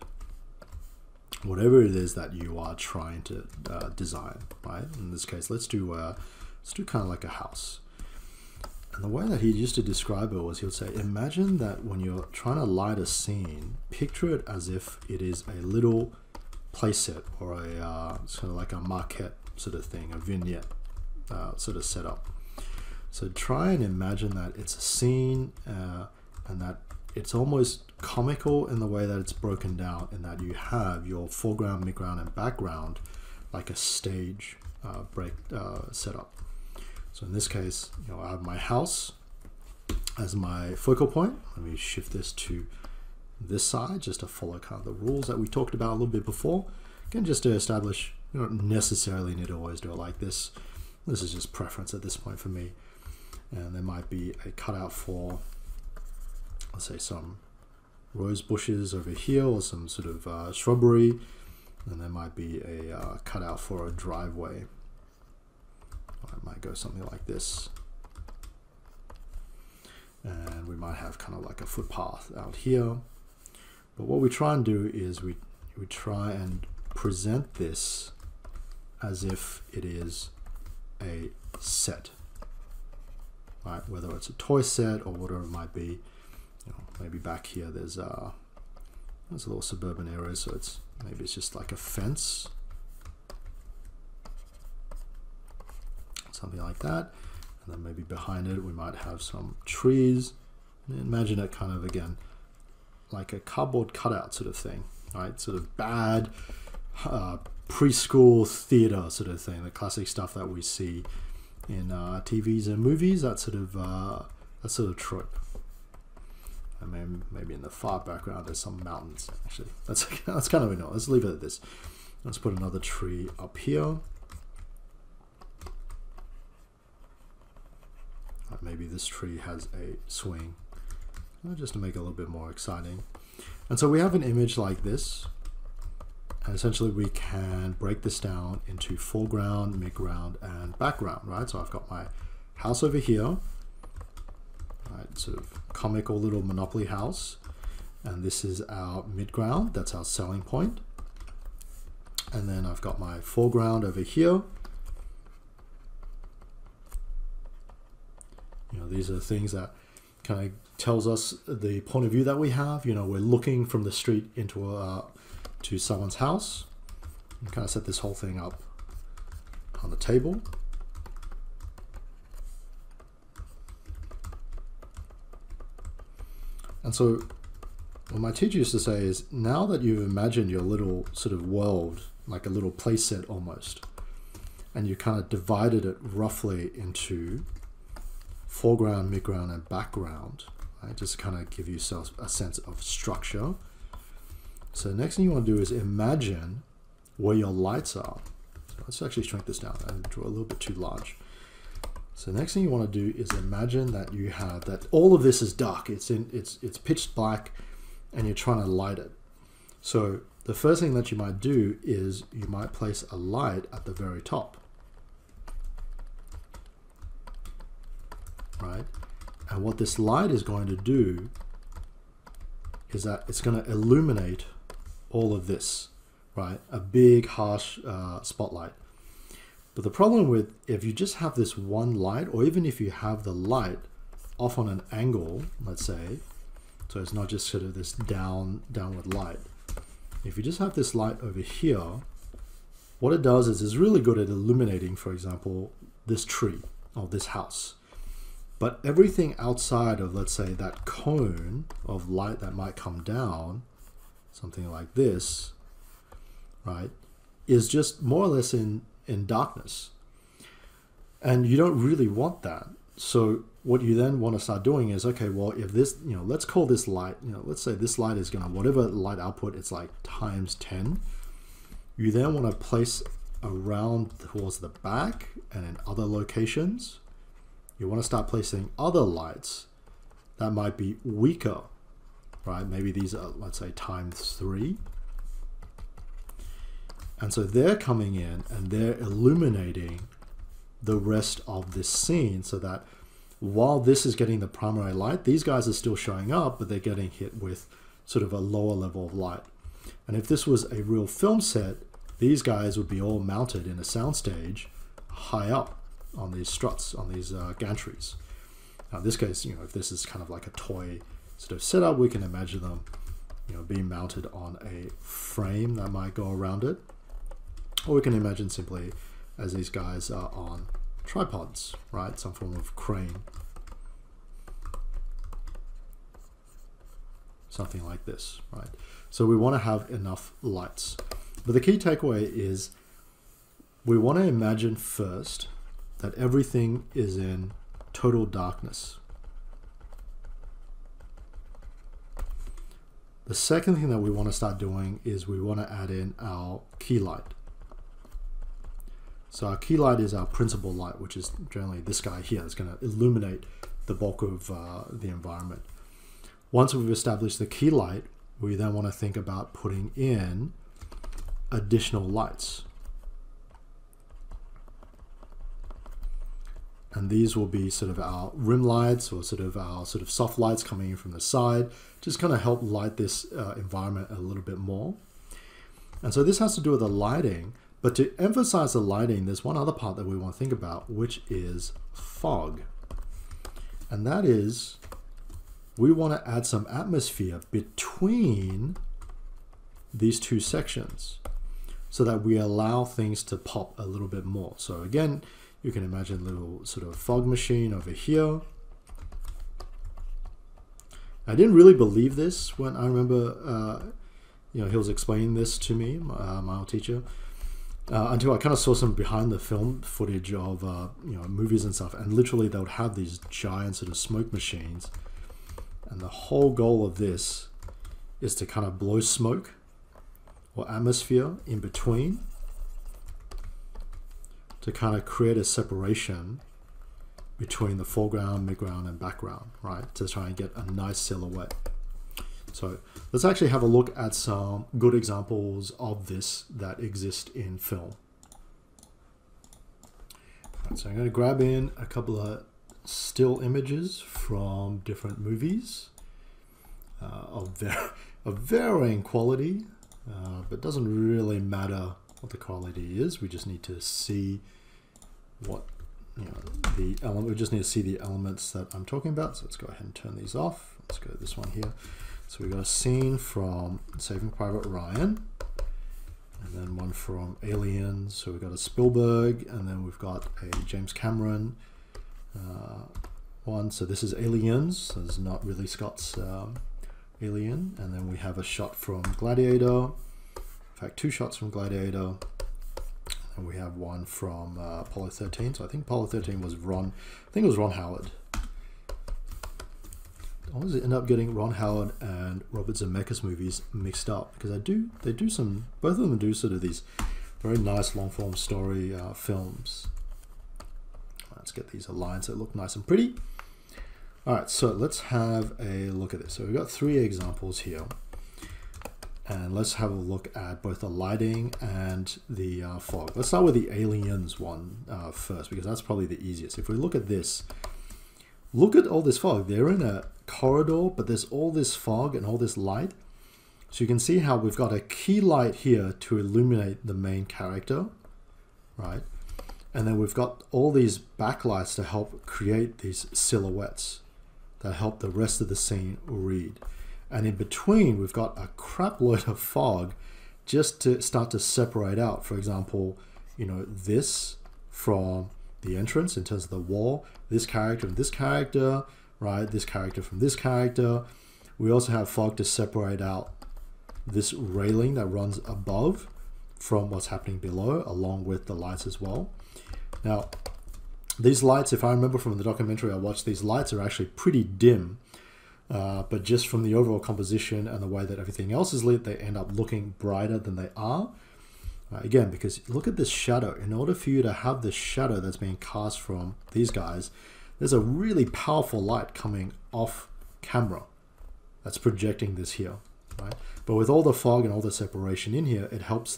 whatever it is that you are trying to design, right? In this case, let's do kind of like a house. And the way that he used to describe it was, he would say, imagine that when you're trying to light a scene, picture it as if it is a little playset or a sort of like a maquette sort of thing, a vignette sort of setup. So try and imagine that it's a scene, and that it's almost comical in the way that it's broken down, in that you have your foreground, midground, and background like a stage setup. So in this case, I have my house as my focal point. Let me shift this to this side just to follow kind of the rules that we talked about a little bit before. Again, just to establish, you don't necessarily need to always do it like this. This is just preference at this point for me. And there might be a cutout for, let's say, some rose bushes over here, or some sort of shrubbery. And there might be a cutout for a driveway. I might go something like this. And we might have kind of like a footpath out here. But what we try and do is we try and present this as if it is a set, right? Whether it's a toy set or whatever it might be. maybe back here there's a little suburban area, so maybe it's just like a fence, something like that. And then maybe behind it we might have some trees. Imagine it kind of, again, like a cardboard cutout sort of thing, right? Sort of bad preschool theater sort of thing, the classic stuff that we see in TVs and movies, that sort of trope. And then maybe in the far background there's some mountains. Actually, that's kind of enough. Let's leave it at this. Let's put another tree up here. Maybe this tree has a swing, just to make it a little bit more exciting. And so we have an image like this, and essentially we can break this down into foreground, midground, and background, right? So I've got my house over here, right, sort of comical little Monopoly house, and this is our midground, that's our selling point. And then I've got my foreground over here. These are the things that kind of tells us the point of view that we have. We're looking from the street into to someone's house. And kind of set this whole thing up on the table. And so what my teacher used to say is, now that you've imagined your little sort of world, like a little play set almost, and you kind of divided it roughly into foreground, midground, and background, right? Just to kind of give yourself a sense of structure. So the next thing you want to do is imagine where your lights are. So let's actually shrink this down and draw a little bit too large. So the next thing you want to do is imagine that you have that all of this is dark. It's pitch black, and you're trying to light it. So the first thing that you might do is you might place a light at the very top. Right? And what this light is going to do is that it's going to illuminate all of this, right? A big, harsh spotlight. But the problem with, if you just have this one light, or even if you have the light off on an angle, let's say, so it's not just sort of this downward light. If you just have this light over here, what it does is it's really good at illuminating, for example, this tree or this house. But everything outside of, let's say, that cone of light that might come down, something like this, right, is just more or less in darkness. And you don't really want that. So what you then want to start doing is, okay, well, if this, let's call this light, let's say this light is going to, whatever light output, it's like times 10. You then want to place around towards the back and in other locations. You want to start placing other lights that might be weaker, right? Maybe these are, let's say, times 3. And so they're coming in and they're illuminating the rest of this scene, so that while this is getting the primary light, these guys are still showing up, but they're getting hit with sort of a lower level of light. And if this was a real film set, these guys would be all mounted in a soundstage high up on these struts, on these gantries. Now in this case, if this is kind of like a toy sort of setup, we can imagine them, being mounted on a frame that might go around it. Or we can imagine simply as these guys are on tripods, right? Some form of crane. Something like this, right? So we want to have enough lights. But the key takeaway is we want to imagine first that everything is in total darkness. The second thing that we want to start doing is we want to add in our key light. So our key light is our principal light, which is generally this guy here. It's going to illuminate the bulk of the environment. Once we've established the key light, we then want to think about putting in additional lights. And these will be sort of our rim lights, or sort of our soft lights coming in from the side, just kind of help light this environment a little bit more. And so this has to do with the lighting, but to emphasize the lighting, there's one other part that we want to think about, which is fog. And that is we want to add some atmosphere between these two sections so that we allow things to pop a little bit more. So again, you can imagine a little sort of fog machine over here. I didn't really believe this when I remember, you know, he was explaining this to me, my old teacher, until I kind of saw some behind the film footage of, you know, movies and stuff. And literally they would have these giant sort of smoke machines. And the whole goal of this is to kind of blow smoke or atmosphere in between to kind of create a separation between the foreground, midground, and background, right? To try and get a nice silhouette. So let's actually have a look at some good examples of this that exist in film. Right, so I'm going to grab in a couple of still images from different movies of varying quality, but doesn't really matter what the quality is. We just need to see what, you know, the element. We just need to see the elements that I'm talking about. So let's go ahead and turn these off. Let's go to this one here. So we've got a scene from Saving Private Ryan, and then one from Aliens. So we've got a Spielberg, and then we've got a James Cameron one. So this is Aliens. So this is not Ridley Scott's Alien. And then we have a shot from Gladiator. In fact, two shots from Gladiator. And we have one from Apollo 13. So I think Apollo 13 was Ron. I think it was Ron Howard. I always end up getting Ron Howard and Robert Zemeckis movies mixed up because they do some, both of them do sort of these very nice long form story films. Let's get these aligned so they look nice and pretty. All right, so let's have a look at this. So we've got three examples here, and let's have a look at both the lighting and the fog. Let's start with the Aliens one first, because that's probably the easiest. If we look at this, look at all this fog. They're in a corridor, but there's all this fog and all this light. So you can see how we've got a key light here to illuminate the main character, right? And then we've got all these backlights to help create these silhouettes that help the rest of the scene read. And in between, we've got a crap load of fog just to start to separate out, for example, you know, this from the entrance in terms of the wall, this character and this character, right? This character from this character. We also have fog to separate out this railing that runs above from what's happening below, along with the lights as well. Now, these lights, if I remember from the documentary I watched, these lights are actually pretty dim, but just from the overall composition and the way that everything else is lit, they end up looking brighter than they are. Again, because look at this shadow. In order for you to have this shadow that's being cast from these guys, there's a really powerful light coming off camera that's projecting this here, right? But with all the fog and all the separation in here, it helps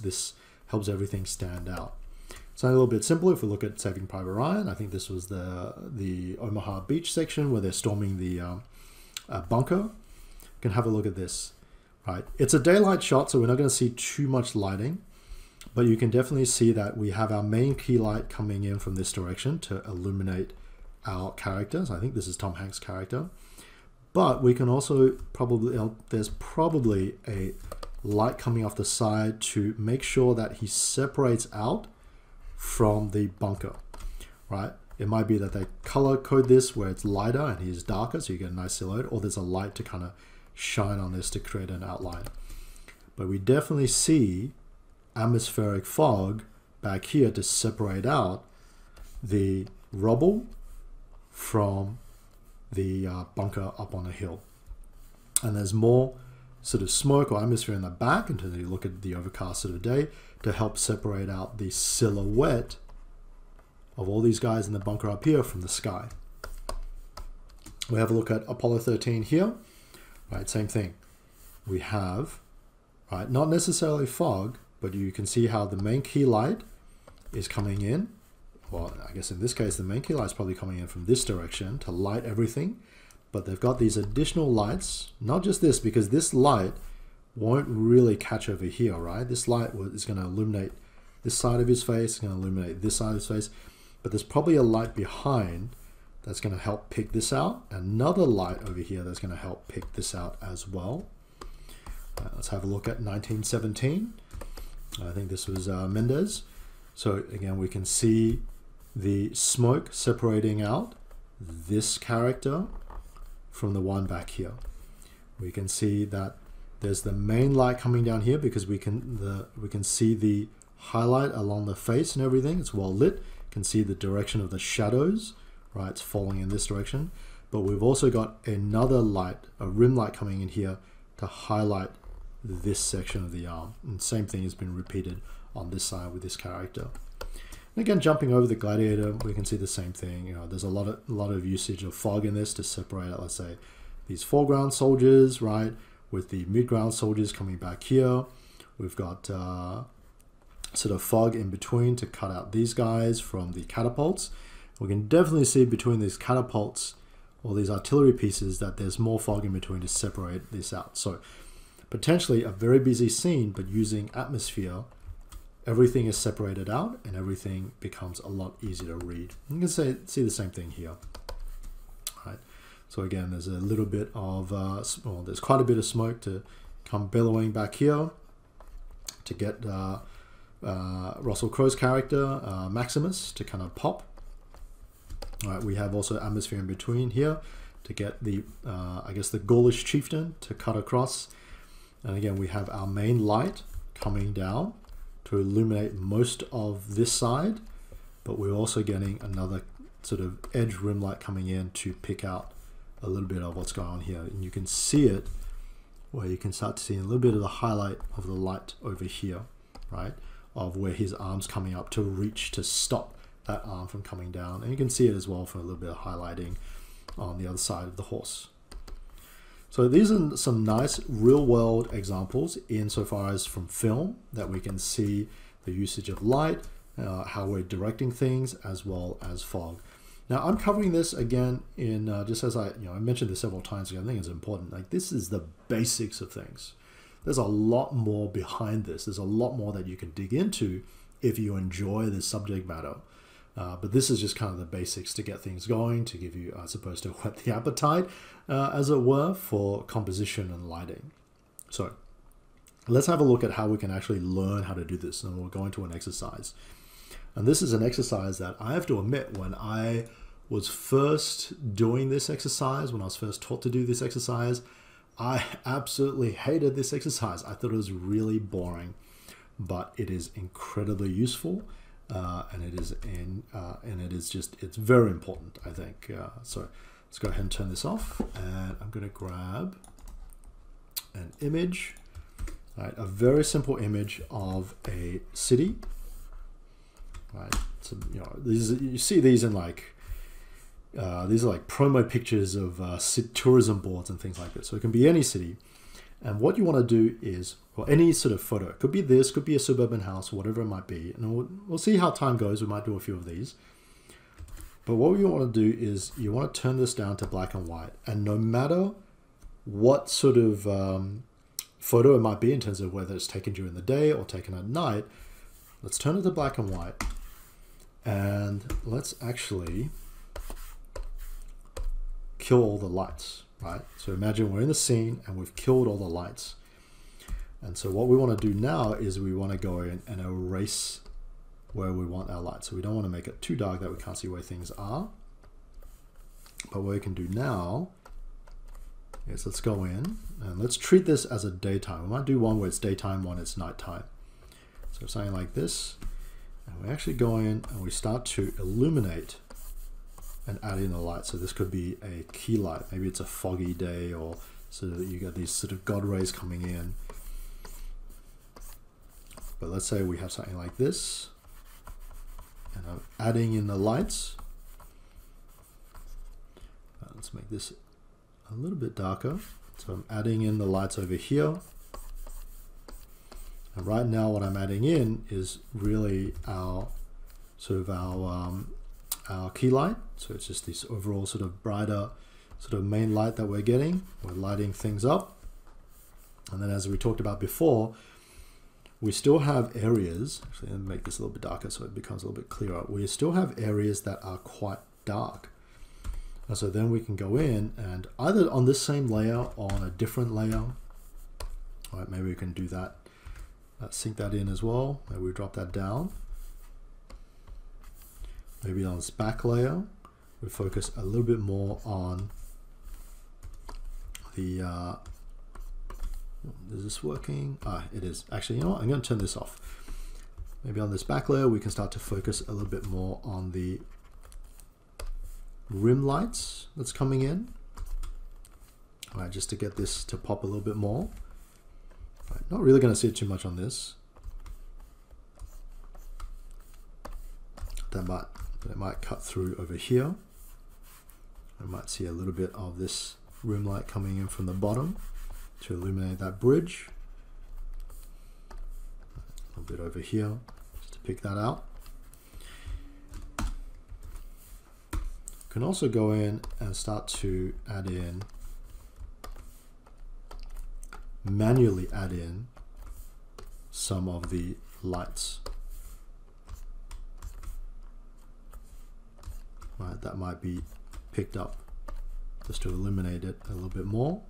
everything stand out. So a little bit simpler, if we look at Saving Private Ryan, I think this was the Omaha Beach section where they're storming the bunker. You can have a look at this, right? It's a daylight shot, so we're not going to see too much lighting, but you can definitely see that we have our main key light coming in from this direction to illuminate our characters. I think this is Tom Hanks' character, but we can also there's probably a light coming off the side to make sure that he separates out from the bunker, right? It might be that they color code this where it's lighter and he's darker, so you get a nice silhouette, or there's a light to kind of shine on this to create an outline. But we definitely see atmospheric fog back here to separate out the rubble from the bunker up on the hill. And there's more sort of smoke or atmosphere in the back until you look at the overcast sort of day to help separate out the silhouette of all these guys in the bunker up here from the sky. We have a look at Apollo 13 here, right? Same thing. We have, right, not necessarily fog, but you can see how the main key light is coming in. Well, I guess in this case, the main key light is probably coming in from this direction to light everything. But they've got these additional lights, not just this, because this light won't really catch over here, right? This light is going to illuminate this side of his face, it's going to illuminate this side of his face, but there's probably a light behind that's going to help pick this out. Another light over here that's going to help pick this out as well. Let's have a look at 1917. I think this was Mendez. So again, we can see the smoke separating out this character from the one back here. We can see that there's the main light coming down here because we can see the highlight along the face and everything. It's well lit. You can see the direction of the shadows, right? It's falling in this direction. But we've also got another light, a rim light coming in here to highlight this section of the arm. And same thing has been repeated on this side with this character. And again, jumping over the gladiator, we can see the same thing. You know, there's a lot of usage of fog in this to separate out, let's say, these foreground soldiers, right, with the midground soldiers coming back here. We've got sort of fog in between to cut out these guys from the catapults. We can definitely see between these catapults or these artillery pieces that there's more fog in between to separate this out. So potentially a very busy scene, but using atmosphere, everything is separated out and everything becomes a lot easier to read. You can see the same thing here. Right. So again, there's a little bit of, well, there's quite a bit of smoke to come billowing back here to get Russell Crowe's character, Maximus, to kind of pop. All right, we have also atmosphere in between here to get the, I guess, the Gaulish chieftain to cut across. And again, we have our main light coming down to illuminate most of this side, but we're also getting another sort of edge rim light coming in to pick out a little bit of what's going on here. And you can see it where you can start to see a little bit of the highlight of the light over here, right? Of where his arm's coming up to reach to stop that arm from coming down. And you can see it as well for a little bit of highlighting on the other side of the horse. So these are some nice real world examples insofar as from film that we can see the usage of light, how we're directing things, as well as fog. Now I'm covering this again in just as I mentioned this several times ago. I think it's important. Like, this is the basics of things. There's a lot more behind this. There's a lot more that you can dig into if you enjoy this subject matter. But this is just kind of the basics to get things going, to give you, I suppose, to whet the appetite, as it were, for composition and lighting. So let's have a look at how we can actually learn how to do this, and we'll go into an exercise. And this is an exercise that I have to admit, when I was first doing this exercise, when I was first taught to do this exercise, I absolutely hated this exercise. I thought it was really boring, but it is incredibly useful. And it is just, it's very important, I think. So let's go ahead and turn this off, and I'm going to grab an image, right, a very simple image of a city, right? So, you see these in like, these are like promo pictures of tourism boards and things like that. So it can be any city. And what you want to do is, well, any sort of photo. It could be this, could be a suburban house, whatever it might be. And we'll see how time goes. We might do a few of these. But what you want to do is you want to turn this down to black and white. And no matter what sort of photo it might be, in terms of whether it's taken during the day or taken at night, let's turn it to black and white. And let's actually kill all the lights. Right? So imagine we're in the scene and we've killed all the lights. And so what we want to do now is we want to go in and erase where we want our light. So we don't want to make it too dark that we can't see where things are. But what we can do now is let's go in and let's treat this as a daytime. We might do one where it's daytime, one it's nighttime. So something like this. And we actually go in and we start to illuminate and add in a light. So this could be a key light. Maybe it's a foggy day, or so that you get these sort of God rays coming in. But let's say we have something like this, and I'm adding in the lights. Let's make this a little bit darker. So I'm adding in the lights over here. And right now what I'm adding in is really our key light. So it's just this overall sort of brighter sort of main light that we're getting. We're lighting things up. And then, as we talked about before, we still have areas, actually let me make this a little bit darker so it becomes a little bit clearer. We still have areas that are quite dark. And so then we can go in and either on this same layer or on a different layer. All right, maybe we can do that, sync that in as well. Maybe we drop that down. Maybe on this back layer, we focus a little bit more on the, is this working? Ah, it is. Actually, you know what? I'm going to turn this off. Maybe on this back layer, we can start to focus a little bit more on the rim lights that's coming in. All right, just to get this to pop a little bit more. All right, not really going to see it too much on this. It might cut through over here. I might see a little bit of this rim light coming in from the bottom to illuminate that bridge. A little bit over here, just to pick that out. You can also go in and start to manually add in some of the lights. Right, that might be picked up just to illuminate it a little bit more.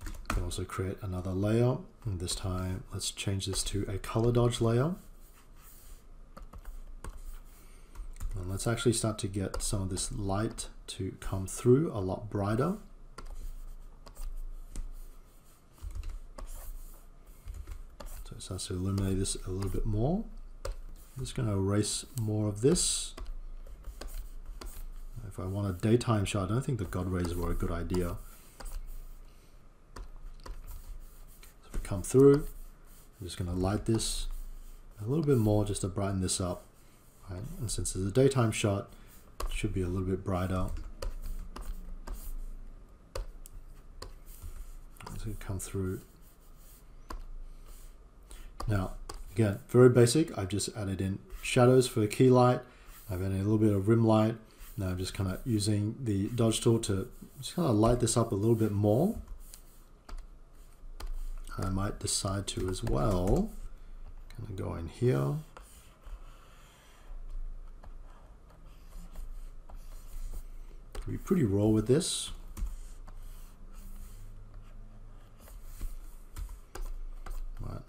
You can also create another layer, and this time let's change this to a color dodge layer. And let's actually start to get some of this light to come through a lot brighter. So it starts to illuminate this a little bit more. I'm just going to erase more of this. If I want a daytime shot, I don't think the God rays were a good idea. So we come through, I'm just going to light this a little bit more just to brighten this up. Right? And since it's a daytime shot, it should be a little bit brighter. It's going to come through. Now, again, very basic. I've just added in shadows for a key light. I've added a little bit of rim light. Now I'm just kind of using the dodge tool to just kind of light this up a little bit more. I might decide to as well kind of go in here. Be pretty raw with this.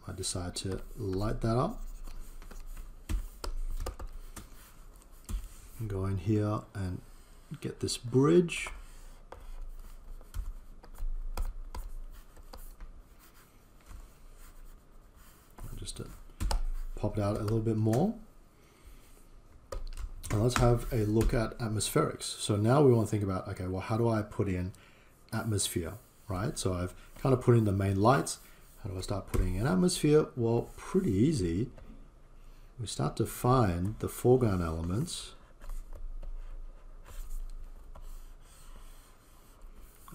I decide to light that up. Go in here and get this bridge. Just to pop it out a little bit more. And let's have a look at atmospherics. So now we want to think about, okay, well, how do I put in atmosphere, right? So I've kind of put in the main lights. How do I start putting in atmosphere? Well, pretty easy. We start to find the foreground elements.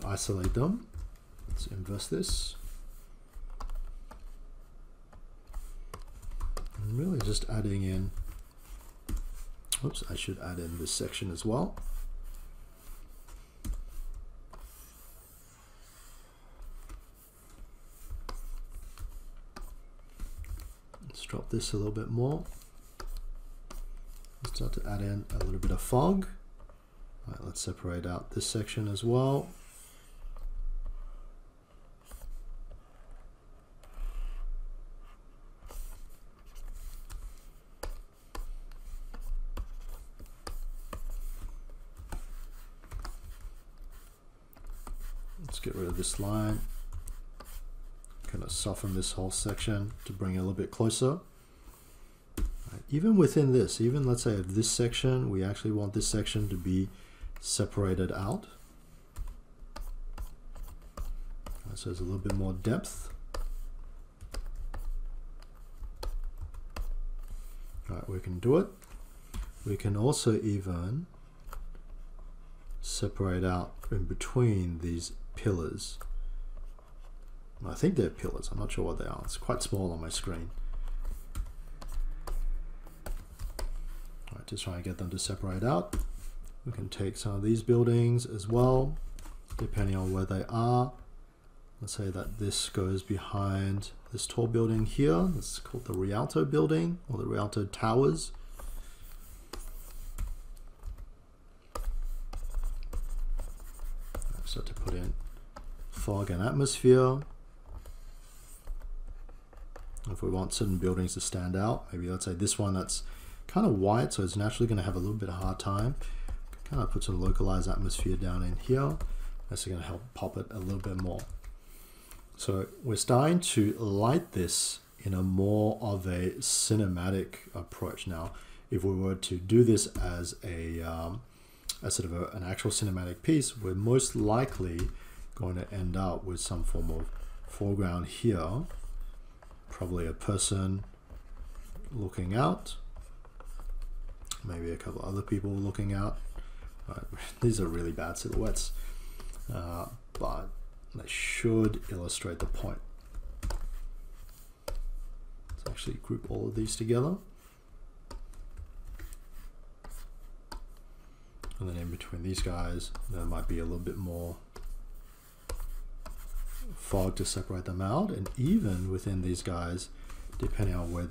Isolate them. Let's inverse this. And really just adding in, oops, I should add in this section as well. Let's drop this a little bit more. Let's start to add in a little bit of fog. All right, let's separate out this section as well. Let's get rid of this line. Kind of soften this whole section to bring it a little bit closer. Right. Even within this, even let's say of this section, we actually want this section to be separated out. Right, so there's a little bit more depth. All right, we can do it. We can also even separate out in between these pillars. I think they're pillars. I'm not sure what they are. It's quite small on my screen. All right, just try and get them to separate out. We can take some of these buildings as well, depending on where they are. Let's say that this goes behind this tall building here. This is called the Rialto building, or the Rialto Towers. start to put in fog and atmosphere. If we want certain buildings to stand out, maybe let's say this one that's kind of white, so it's naturally going to have a little bit of a hard time. Kind of put some localized atmosphere down in here. That's going to help pop it a little bit more. So we're starting to light this in a more of a cinematic approach. Now, if we were to do this as a sort of an actual cinematic piece, we're most likely going to end up with some form of foreground here. Probably a person looking out. Maybe a couple other people looking out. These are really bad silhouettes, but they should illustrate the point. Let's actually group all of these together. And then in between these guys, there might be a little bit more fog to separate them out. And even within these guys, depending on where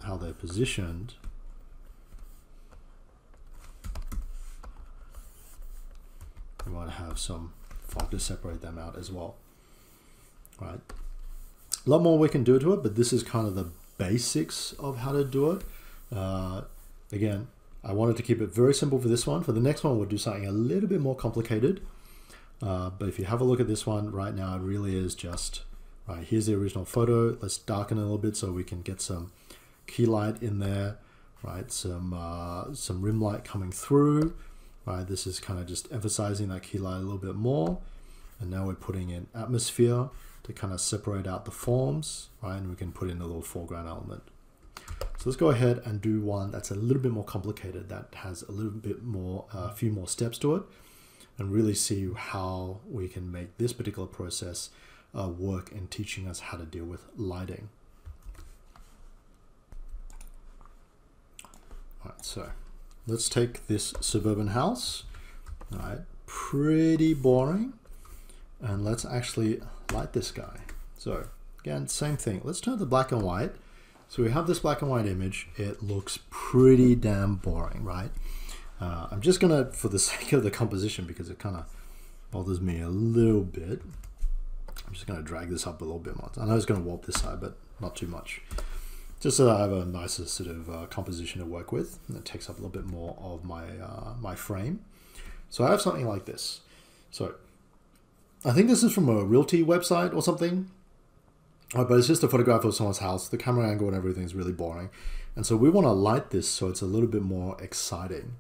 how they're positioned, we might have some fog to separate them out as well. Right. A lot more we can do to it, but this is kind of the basics of how to do it. Again, I wanted to keep it very simple for this one. For the next one, we'll do something a little bit more complicated. But if you have a look at this one right now, it really is just, right, here's the original photo. Let's darken it a little bit so we can get some key light in there, right? Some rim light coming through, right? This is kind of just emphasizing that key light a little bit more. And now we're putting in atmosphere to kind of separate out the forms, right? And we can put in a little foreground element. So let's go ahead and do one that's a little bit more complicated, that has a little bit more, a few more steps to it, and really see how we can make this particular process work in teaching us how to deal with lighting. All right, so let's take this suburban house, all right, pretty boring, and let's actually light this guy. So again, same thing. Let's turn to black and white. So we have this black and white image. It looks pretty damn boring, right? I'm just gonna, for the sake of the composition, because it kind of bothers me a little bit, I'm just gonna drag this up a little bit more. I know it's gonna warp this side, but not too much. Just so that I have a nicer sort of composition to work with, and it takes up a little bit more of my, my frame. So I have something like this. So I think this is from a realty website or something. But it's just a photograph of someone's house. The camera angle and everything is really boring. And so we want to light this so it's a little bit more exciting.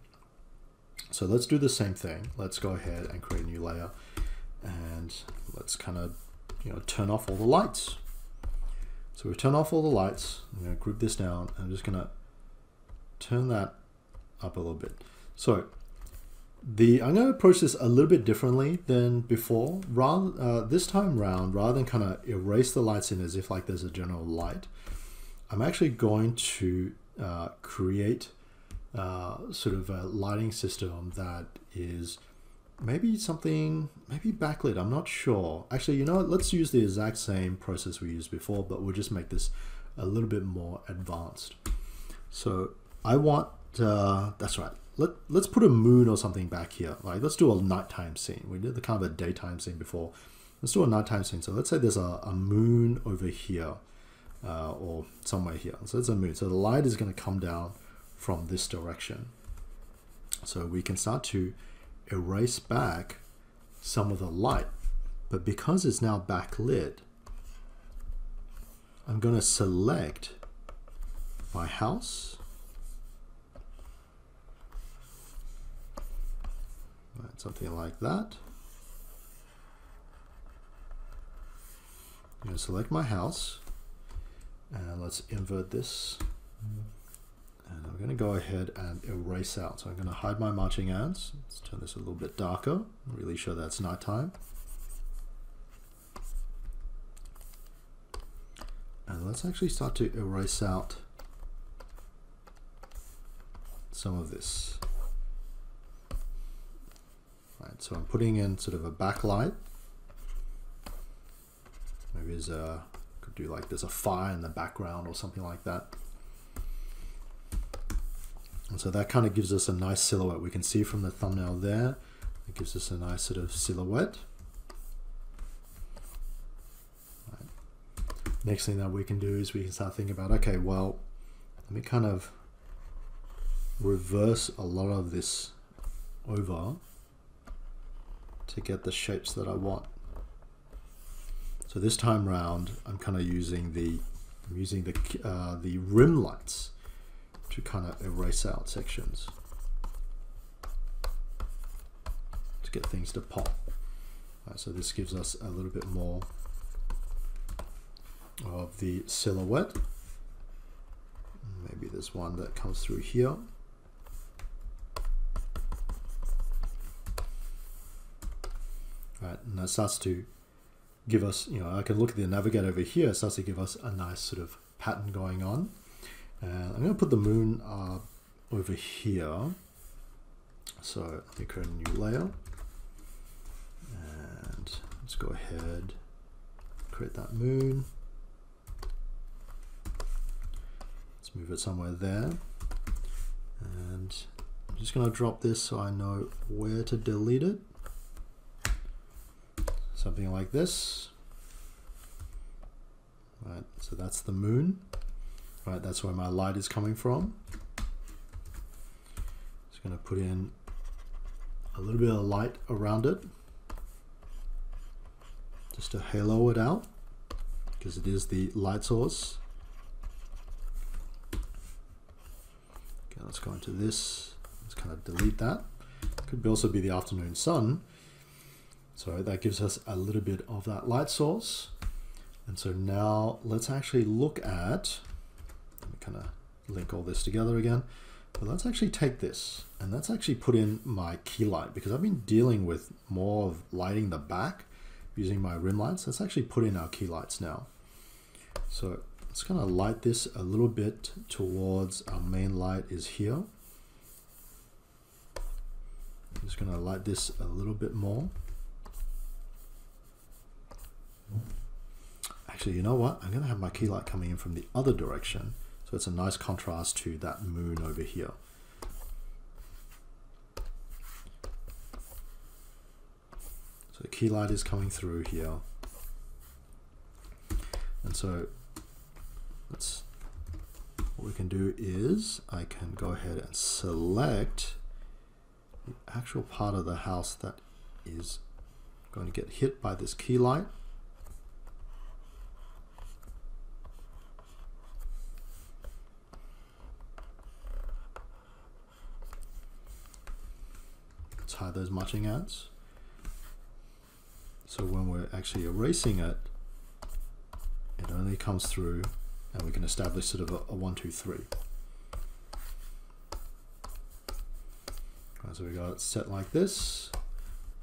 So let's do the same thing. Let's go ahead and create a new layer. And let's kind of, turn off all the lights. So we turn off all the lights. I'm going to group this down. I'm just going to turn that up a little bit. So I'm going to approach this a little bit differently than before. This time round, rather than kind of erase the lights in as if like there's a general light, I'm actually going to create sort of a lighting system that is maybe backlit. I'm not sure. Actually, you know what? Let's use the exact same process we used before, but we'll just make this a little bit more advanced. So I want, that's right. Let's put a moon or something back here. Like, let's do a nighttime scene. We did the kind of a daytime scene before. Let's do a nighttime scene. So let's say there's a moon over here, or somewhere here. So it's a moon. So the light is going to come down from this direction. So we can start to erase back some of the light. But because it's now backlit, I'm going to select my house. Something like that. I'm going to select my house, and let's invert this. And I'm going to go ahead and erase out. So I'm going to hide my marching ants. Let's turn this a little bit darker, really show that it's nighttime. And let's actually start to erase out some of this. Right, so I'm putting in sort of a backlight. Maybe could do like there's a fire in the background or something like that. And so that kind of gives us a nice silhouette. We can see from the thumbnail there, it gives us a nice sort of silhouette. next thing that we can do is we can start thinking about, okay, well, let me kind of reverse a lot of this over to get the shapes that I want. So this time round, I'm kind of using the rim lights to kind of erase out sections to get things to pop. So this gives us a little bit more of the silhouette. Maybe there's one that comes through here. Right, and that starts to give us, you know, I can look at the navigator over here, it starts to give us a nice sort of pattern going on. And I'm going to put the moon over here. So let me create a new layer. And let's go ahead, create that moon. Let's move it somewhere there. And I'm just going to drop this so I know where to delete it. Something like this. Right, so that's the moon. Right, that's where my light is coming from. Just going to put in a little bit of light around it, just to halo it out, because it is the light source. Okay, let's go into this. Let's kind of delete that. Could also be the afternoon sun. So that gives us a little bit of that light source. And so now let's actually look at, let me kind of link all this together again. But let's actually take this and let's actually put in my key light, because I've been dealing with more of lighting the back using my rim lights. Let's actually put in our key lights now. So let's kind of light this a little bit towards our main light is here. I'm just going to light this a little bit more. Actually, you know what? I'm going to have my key light coming in from the other direction. So it's a nice contrast to that moon over here. So the key light is coming through here. And so what we can do is I can go ahead and select the actual part of the house that is going to get hit by this key light. Hide those matching ads. So when we're actually erasing it, it only comes through and we can establish sort of a 1, 2, 3. Right, so we got it set like this. I'm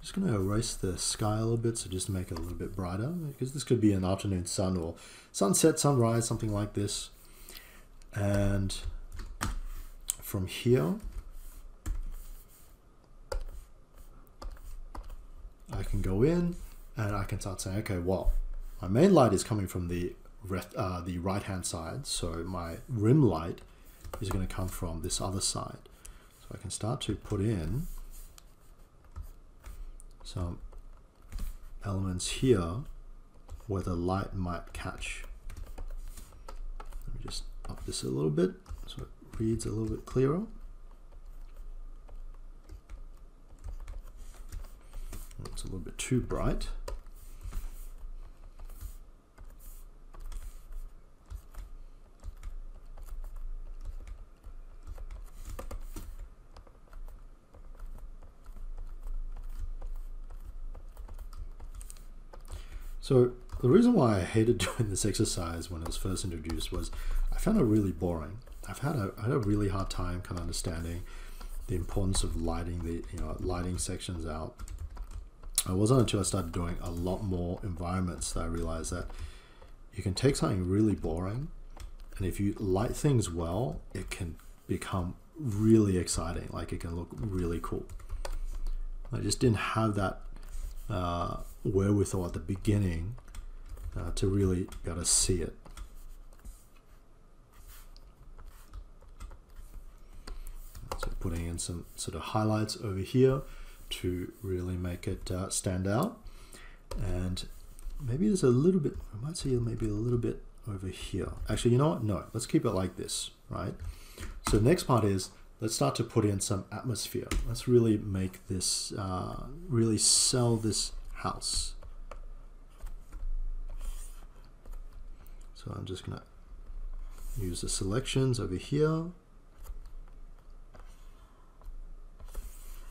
just going to erase the sky a little bit, so just to make it a little bit brighter, because this could be an afternoon sun or sunset, sunrise, something like this. And from here, I can go in and I can start saying, okay, well, my main light is coming from the right hand side, so my rim light is going to come from this other side. So I can start to put in some elements here where the light might catch. Let me just up this a little bit so it reads a little bit clearer. It's a little bit too bright. So the reason why I hated doing this exercise when it was first introduced was I found it really boring. I had a really hard time kind of understanding the importance of lighting lighting sections out. It wasn't until I started doing a lot more environments that I realized that you can take something really boring, and if you light things well, it can become really exciting. Like it can look really cool. I just didn't have that wherewithal at the beginning to really be able to see it. So putting in some sort of highlights over here to really make it stand out. And maybe there's a little bit, I might see maybe a little bit over here. Actually, you know what? No, let's keep it like this, right? So next part is, let's start to put in some atmosphere. Let's really make this, really sell this house. So I'm just gonna use the selections over here.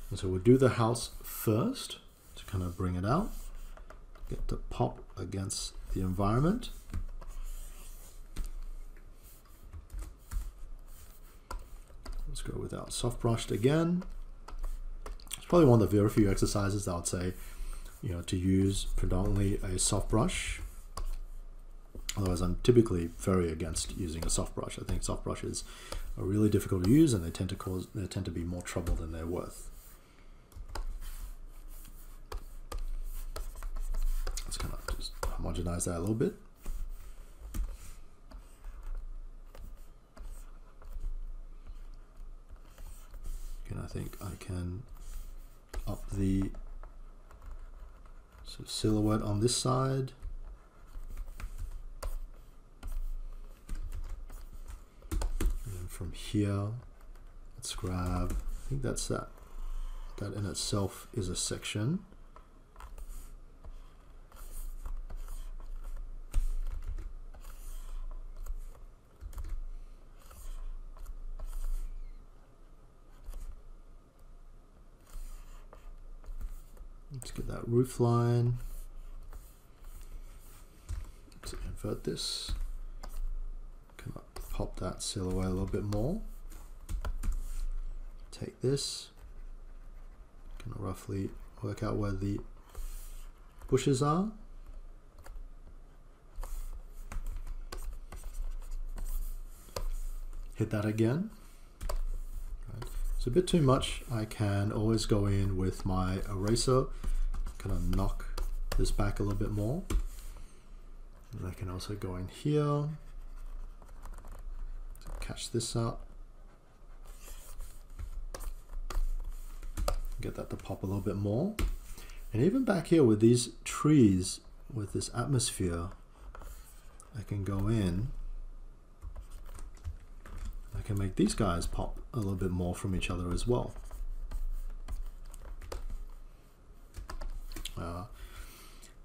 And so we'll do the house first to kind of bring it out, get the pop against the environment. Let's go without soft brushed again. It's probably one of the very few exercises that I would say, you know, to use predominantly a soft brush. Otherwise, I'm typically very against using a soft brush. I think soft brushes are really difficult to use, and they tend to be more trouble than they're worth. Let's kind of just homogenize that a little bit. And I think I can up the sort of silhouette on this side. And from here, let's grab, I think that's that. That in itself is a section. Let's get that roof line. Let's invert this. Come up, pop that silhouette a little bit more. Take this. Kind of roughly work out where the bushes are. Hit that again. It's a bit too much. I can always go in with my eraser, kind of knock this back a little bit more. And I can also go in here, catch this up, get that to pop a little bit more. And even back here with these trees, with this atmosphere, I can go in. I can make these guys pop a little bit more from each other as well.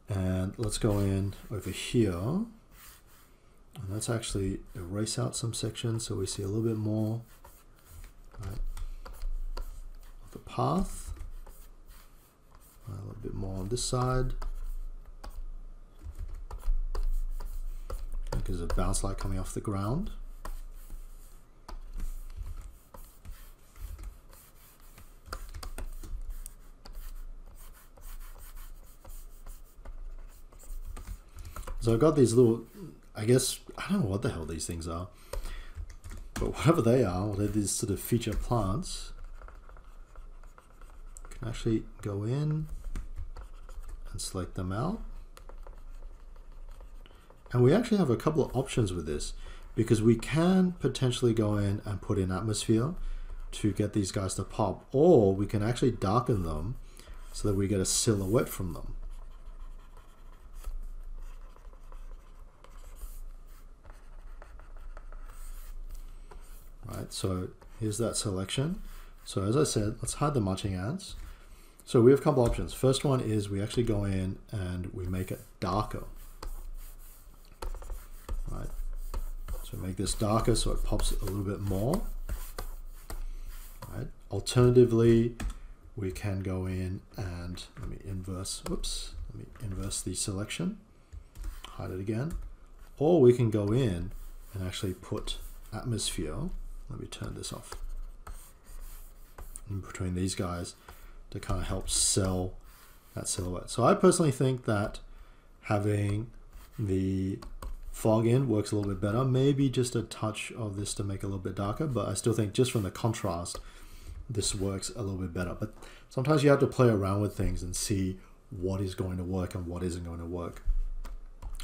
And let's go in over here, and let's actually erase out some sections so we see a little bit more, right, of the path. A little bit more on this side. There's a bounce light coming off the ground. So I've got these little, I guess, I don't know what the hell these things are, but whatever they are, they're these sort of feature plants. You can actually go in and select them out. And we actually have a couple of options with this, because we can potentially go in and put in atmosphere to get these guys to pop, or we can actually darken them so that we get a silhouette from them. Right, so here's that selection. So as I said, let's hide the marching ants. So we have a couple options. First one is we actually go in and we make it darker. Right, so make this darker so it pops a little bit more. Right. Alternatively, we can go in and let me inverse the selection, hide it again, or we can go in and actually put atmosphere. Let me turn this off in between these guys to kind of help sell that silhouette. So I personally think that having the fog in works a little bit better. Maybe just a touch of this to make it a little bit darker, but I still think just from the contrast, this works a little bit better. But sometimes you have to play around with things and see what is going to work and what isn't going to work.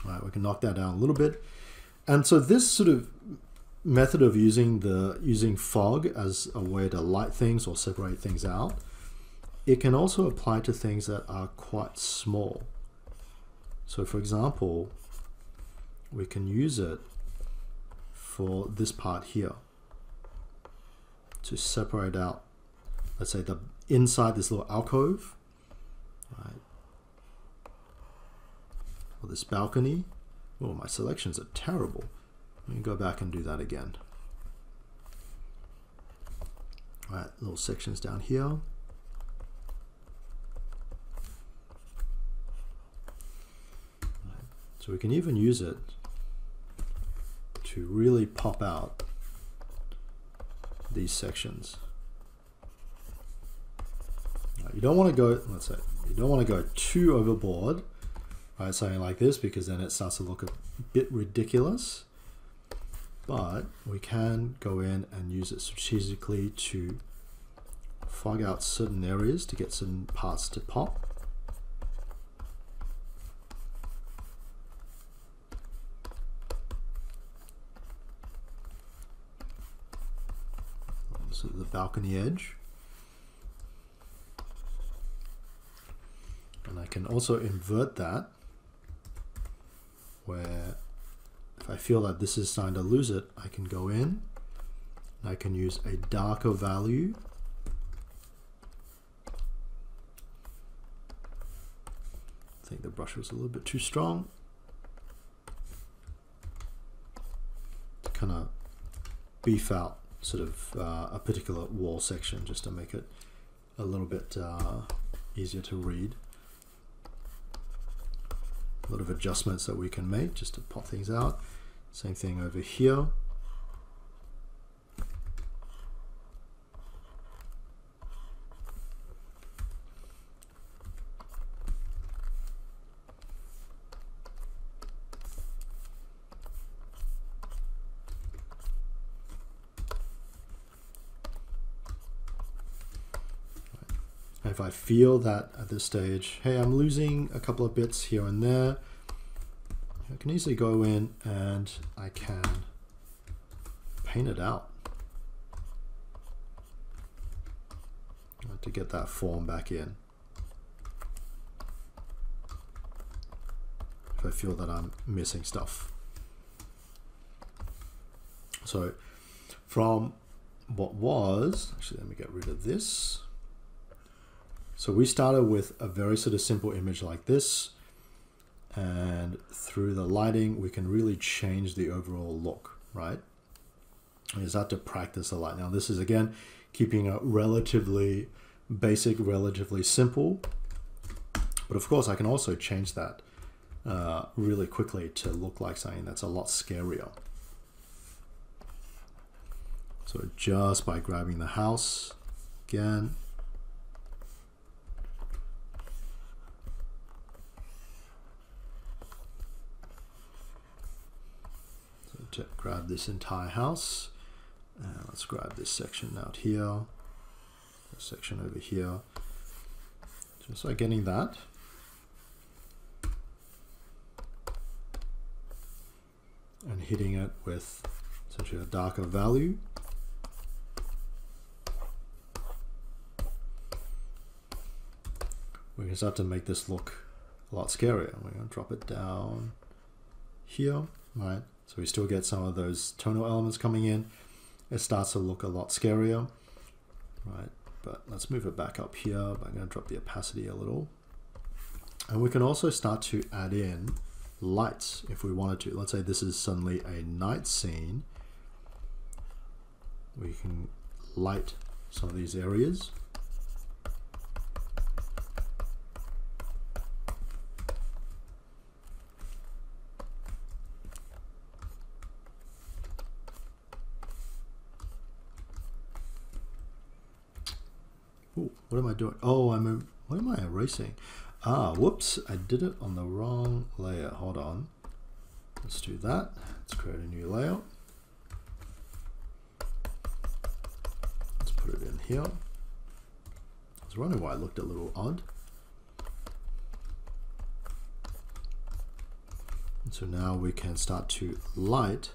All right, we can knock that down a little bit. And so this sort of method of using fog as a way to light things or separate things out, it can also apply to things that are quite small. So for example, we can use it for this part here to separate out, let's say, the inside this little alcove, right, or this balcony. Oh, my selections are terrible. Let me go back and do that again. All right, little sections down here. So we can even use it to really pop out these sections. Now, you don't want to go, let's say, you don't want to go too overboard, right? Something like this, because then it starts to look a bit ridiculous. But we can go in and use it strategically to fog out certain areas to get certain parts to pop. So the balcony edge. And I can also invert that, where if I feel that this is starting to lose it, I can go in and I can use a darker value. I think the brush was a little bit too strong. To kind of beef out sort of a particular wall section, just to make it a little bit easier to read. A lot of adjustments that we can make just to pop things out. Same thing over here. If I feel that at this stage, hey, I'm losing a couple of bits here and there, I can easily go in and I can paint it out to get that form back in. If I feel that I'm missing stuff. So from what was, actually let me get rid of this. So we started with a very sort of simple image like this, and through the lighting we can really change the overall look, right? And you start to practice the light. Now this is again keeping it relatively basic, relatively simple, but of course I can also change that really quickly to look like something that's a lot scarier. So just by grabbing the house again, to grab this entire house, and let's grab this section out here, this section over here, just like getting that. And hitting it with essentially a darker value. We can start to make this look a lot scarier. We're going to drop it down here, right? So we still get some of those tonal elements coming in. It starts to look a lot scarier, right? But let's move it back up here. But I'm going to drop the opacity a little. And we can also start to add in lights if we wanted to. Let's say this is suddenly a night scene. We can light some of these areas. Ooh, what am I doing? Oh, what am I erasing? Ah, whoops, I did it on the wrong layer. Hold on. Let's do that. Let's create a new layer. Let's put it in here. I was wondering why it looked a little odd. And so now we can start to light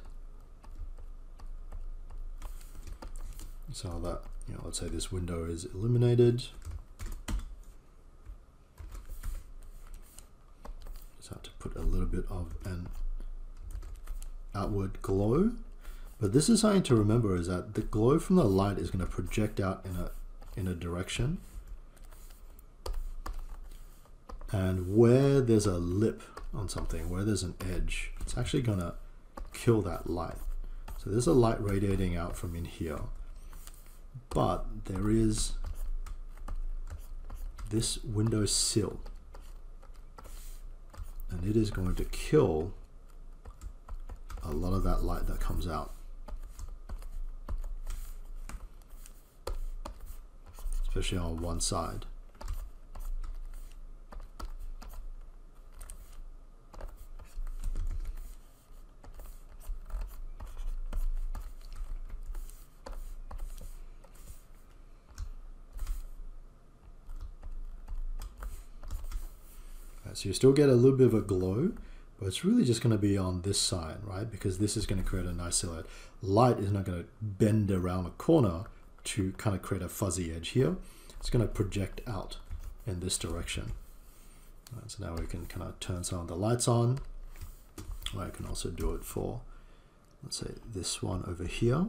so that, you know, let's say this window is illuminated. Just have to put a little bit of an outward glow. But this is something to remember, is that the glow from the light is going to project out in a direction. And where there's a lip on something, where there's an edge, it's actually going to kill that light. So there's a light radiating out from in here, but there is this window sill, and it is going to kill a lot of that light that comes out, especially on one side. So you still get a little bit of a glow, but it's really just going to be on this side, right? Because this is going to create a nice silhouette. Light is not going to bend around a corner to kind of create a fuzzy edge here. It's going to project out in this direction. Right, so now we can kind of turn some of the lights on. I can also do it for, let's say, this one over here.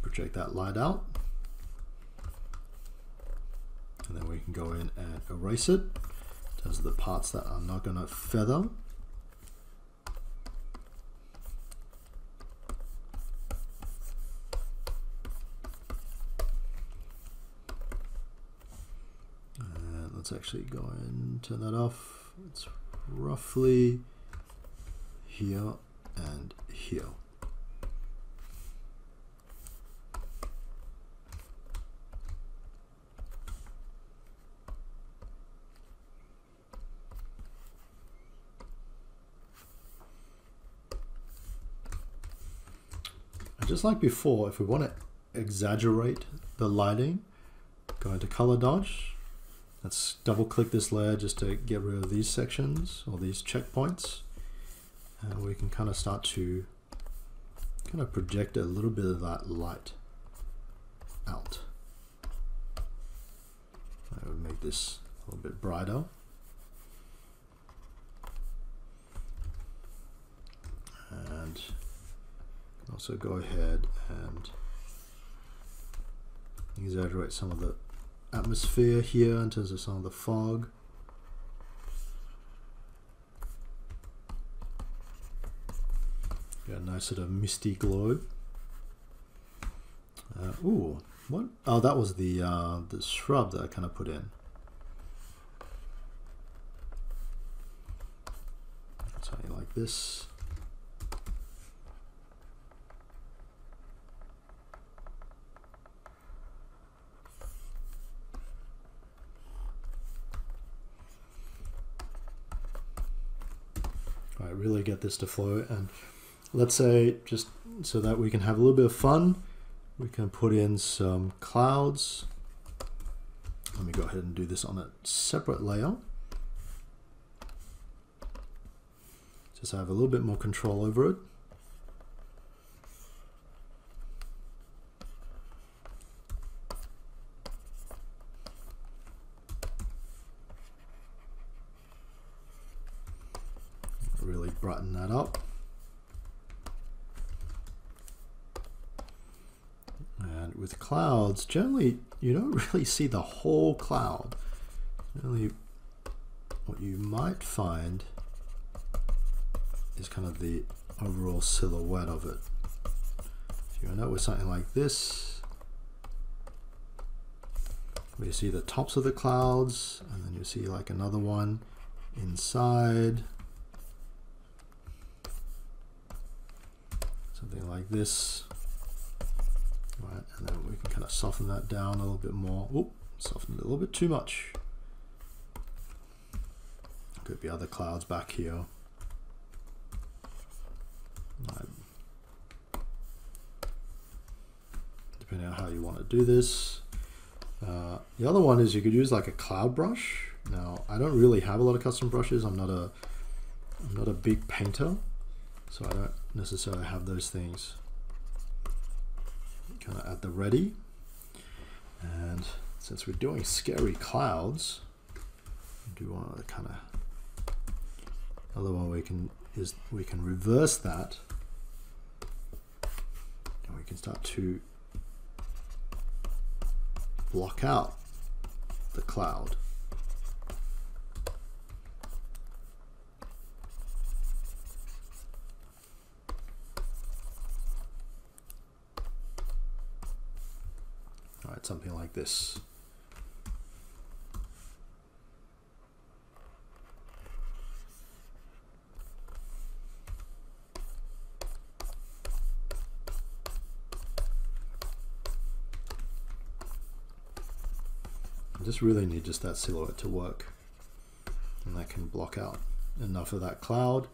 Project that light out, and then we can go in and erase it. Those are the parts that are not going to feather. And let's actually go and turn that off. It's roughly here and here. Just like before, if we want to exaggerate the lighting, go into color dodge. Let's double click this layer just to get rid of these sections or these checkpoints. And we can kind of start to kind of project a little bit of that light out. I would make this a little bit brighter. And also go ahead and exaggerate some of the atmosphere here in terms of some of the fog. Get a nice sort of misty glow. Ooh, what? Oh, that was the shrub that I kind of put in. Something like this. Really get this to flow, and let's say, just so that we can have a little bit of fun, we can put in some clouds. Let me go ahead and do this on a separate layer, just so I have a little bit more control over it. Really brighten that up. And with clouds, generally you don't really see the whole cloud. Generally, what you might find is kind of the overall silhouette of it. If you end up with something like this, where you see the tops of the clouds, and then you see like another one inside. Something like this, right? And then we can kind of soften that down a little bit more. Oop, softened it a little bit too much. Could be other clouds back here. Right. Depending on how you want to do this. The other one is you could use like a cloud brush. Now, I don't really have a lot of custom brushes. I'm not a big painter, so I don't necessarily have those things. kind of at the ready. And since we're doing scary clouds, we do want to kind of, another one we can reverse that, and we can start to block out the cloud. All right, something like this. I just really need just that silhouette to work, and that can block out enough of that cloud.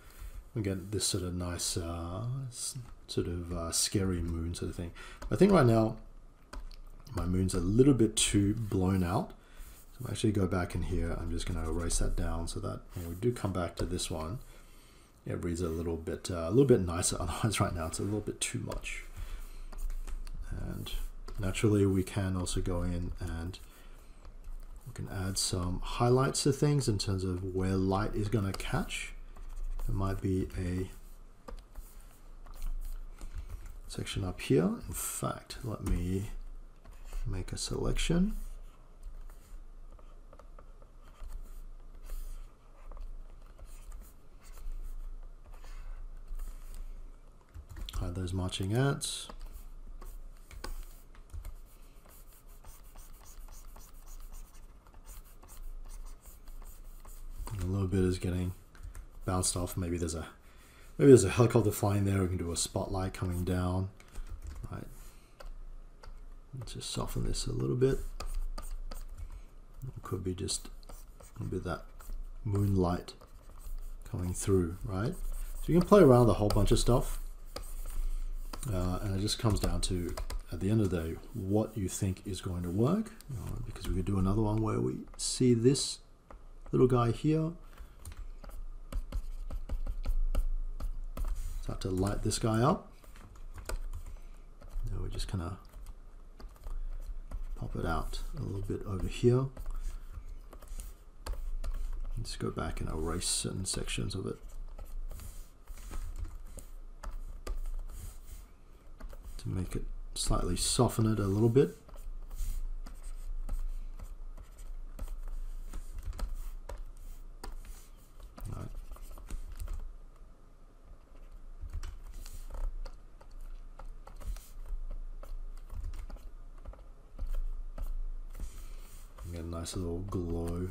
We get this sort of nice scary moon sort of thing. I think right now my moon's a little bit too blown out, so I'm actually go back in here. I'm just going to erase that down so that when we do come back to this one, it reads a little bit nicer. Otherwise right now it's a little bit too much. And naturally we can also go in and we can add some highlights to things in terms of where light is going to catch. There might be a section up here. In fact, let me make a selection. Hide those marching ants. A little bit is getting bounced off. Maybe there's a helicopter flying there. We can do a spotlight coming down. Right. Let's just soften this a little bit. It could be just a bit of that moonlight coming through, right? So you can play around with a whole bunch of stuff, and it just comes down to, at the end of the day, what you think is going to work. Because we could do another one where we see this little guy here. Start to light this guy up. Now we just kind of pop it out a little bit over here. Let's go back and erase certain sections of it. To make it slightly soften it a little bit. Right. Get a nice little glow.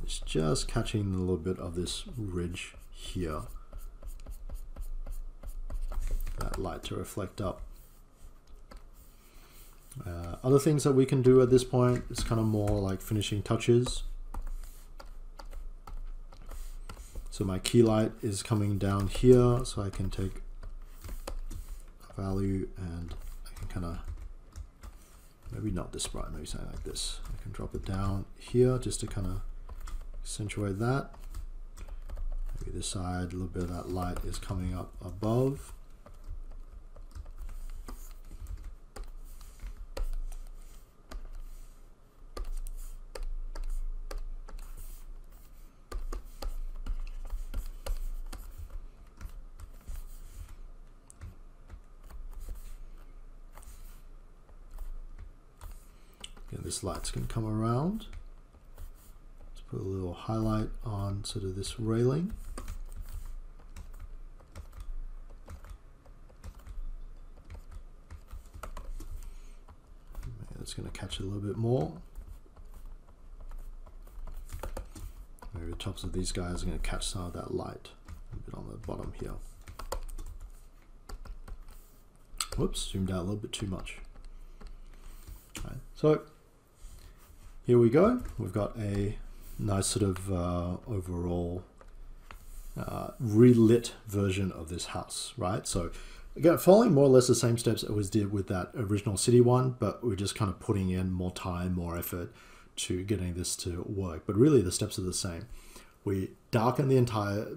It's just catching a little bit of this ridge here. That light to reflect up. Other things that we can do at this point is kind of more like finishing touches. So my key light is coming down here, so I can take a value and I can kind of, maybe not this bright, maybe something like this. I can drop it down here just to kind of accentuate that. Maybe this side, a little bit of that light is coming up above. Again, this light's going to come around. Put a little highlight on sort of this railing. That's going to catch a little bit more. Maybe the tops of these guys are going to catch some of that light a bit on the bottom here. Whoops, zoomed out a little bit too much. Right, so here we go. We've got a nice sort of overall relit version of this house, right? So again, following more or less the same steps I always did with that original city one, but we're just kind of putting in more time, more effort to getting this to work. But really the steps are the same. We darken the entire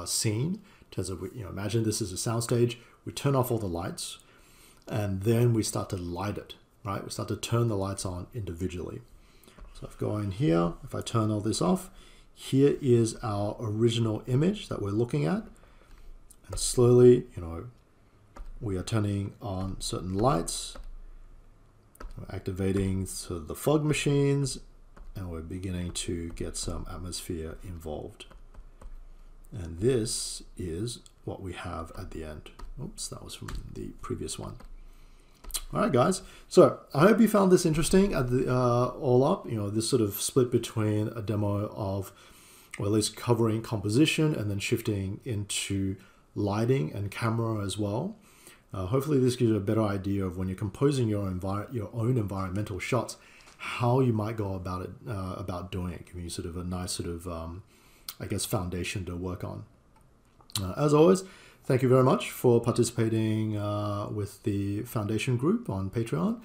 scene in terms of, imagine this is a soundstage. We turn off all the lights. and then we start to light it, right? We start to turn the lights on individually. So if I go in here, if I turn all this off, here is our original image that we're looking at. And slowly, we are turning on certain lights. We're activating the fog machines, and we're beginning to get some atmosphere involved. And this is what we have at the end. Oops, that was from the previous one. All right, guys. So I hope you found this interesting at the all up. This sort of split between a demo of, or at least covering composition and then shifting into lighting and camera as well. Hopefully this gives you a better idea of when you're composing your own environmental shots, how you might go about it, about doing it, giving you sort of a nice sort of, I guess, foundation to work on. As always, thank you very much for participating with the foundation group on Patreon,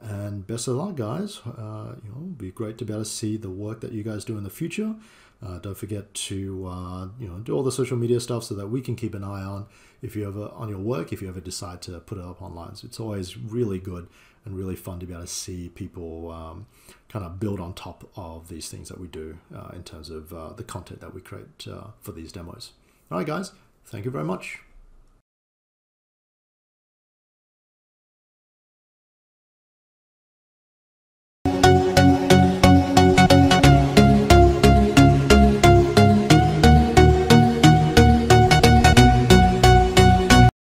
and best of luck, guys. It'd be great to be able to see the work that you guys do in the future. Don't forget to do all the social media stuff so that we can keep an eye on if you ever decide to put it up online. So it's always really good and really fun to be able to see people kind of build on top of these things that we do in terms of the content that we create for these demos. All right, guys, thank you very much.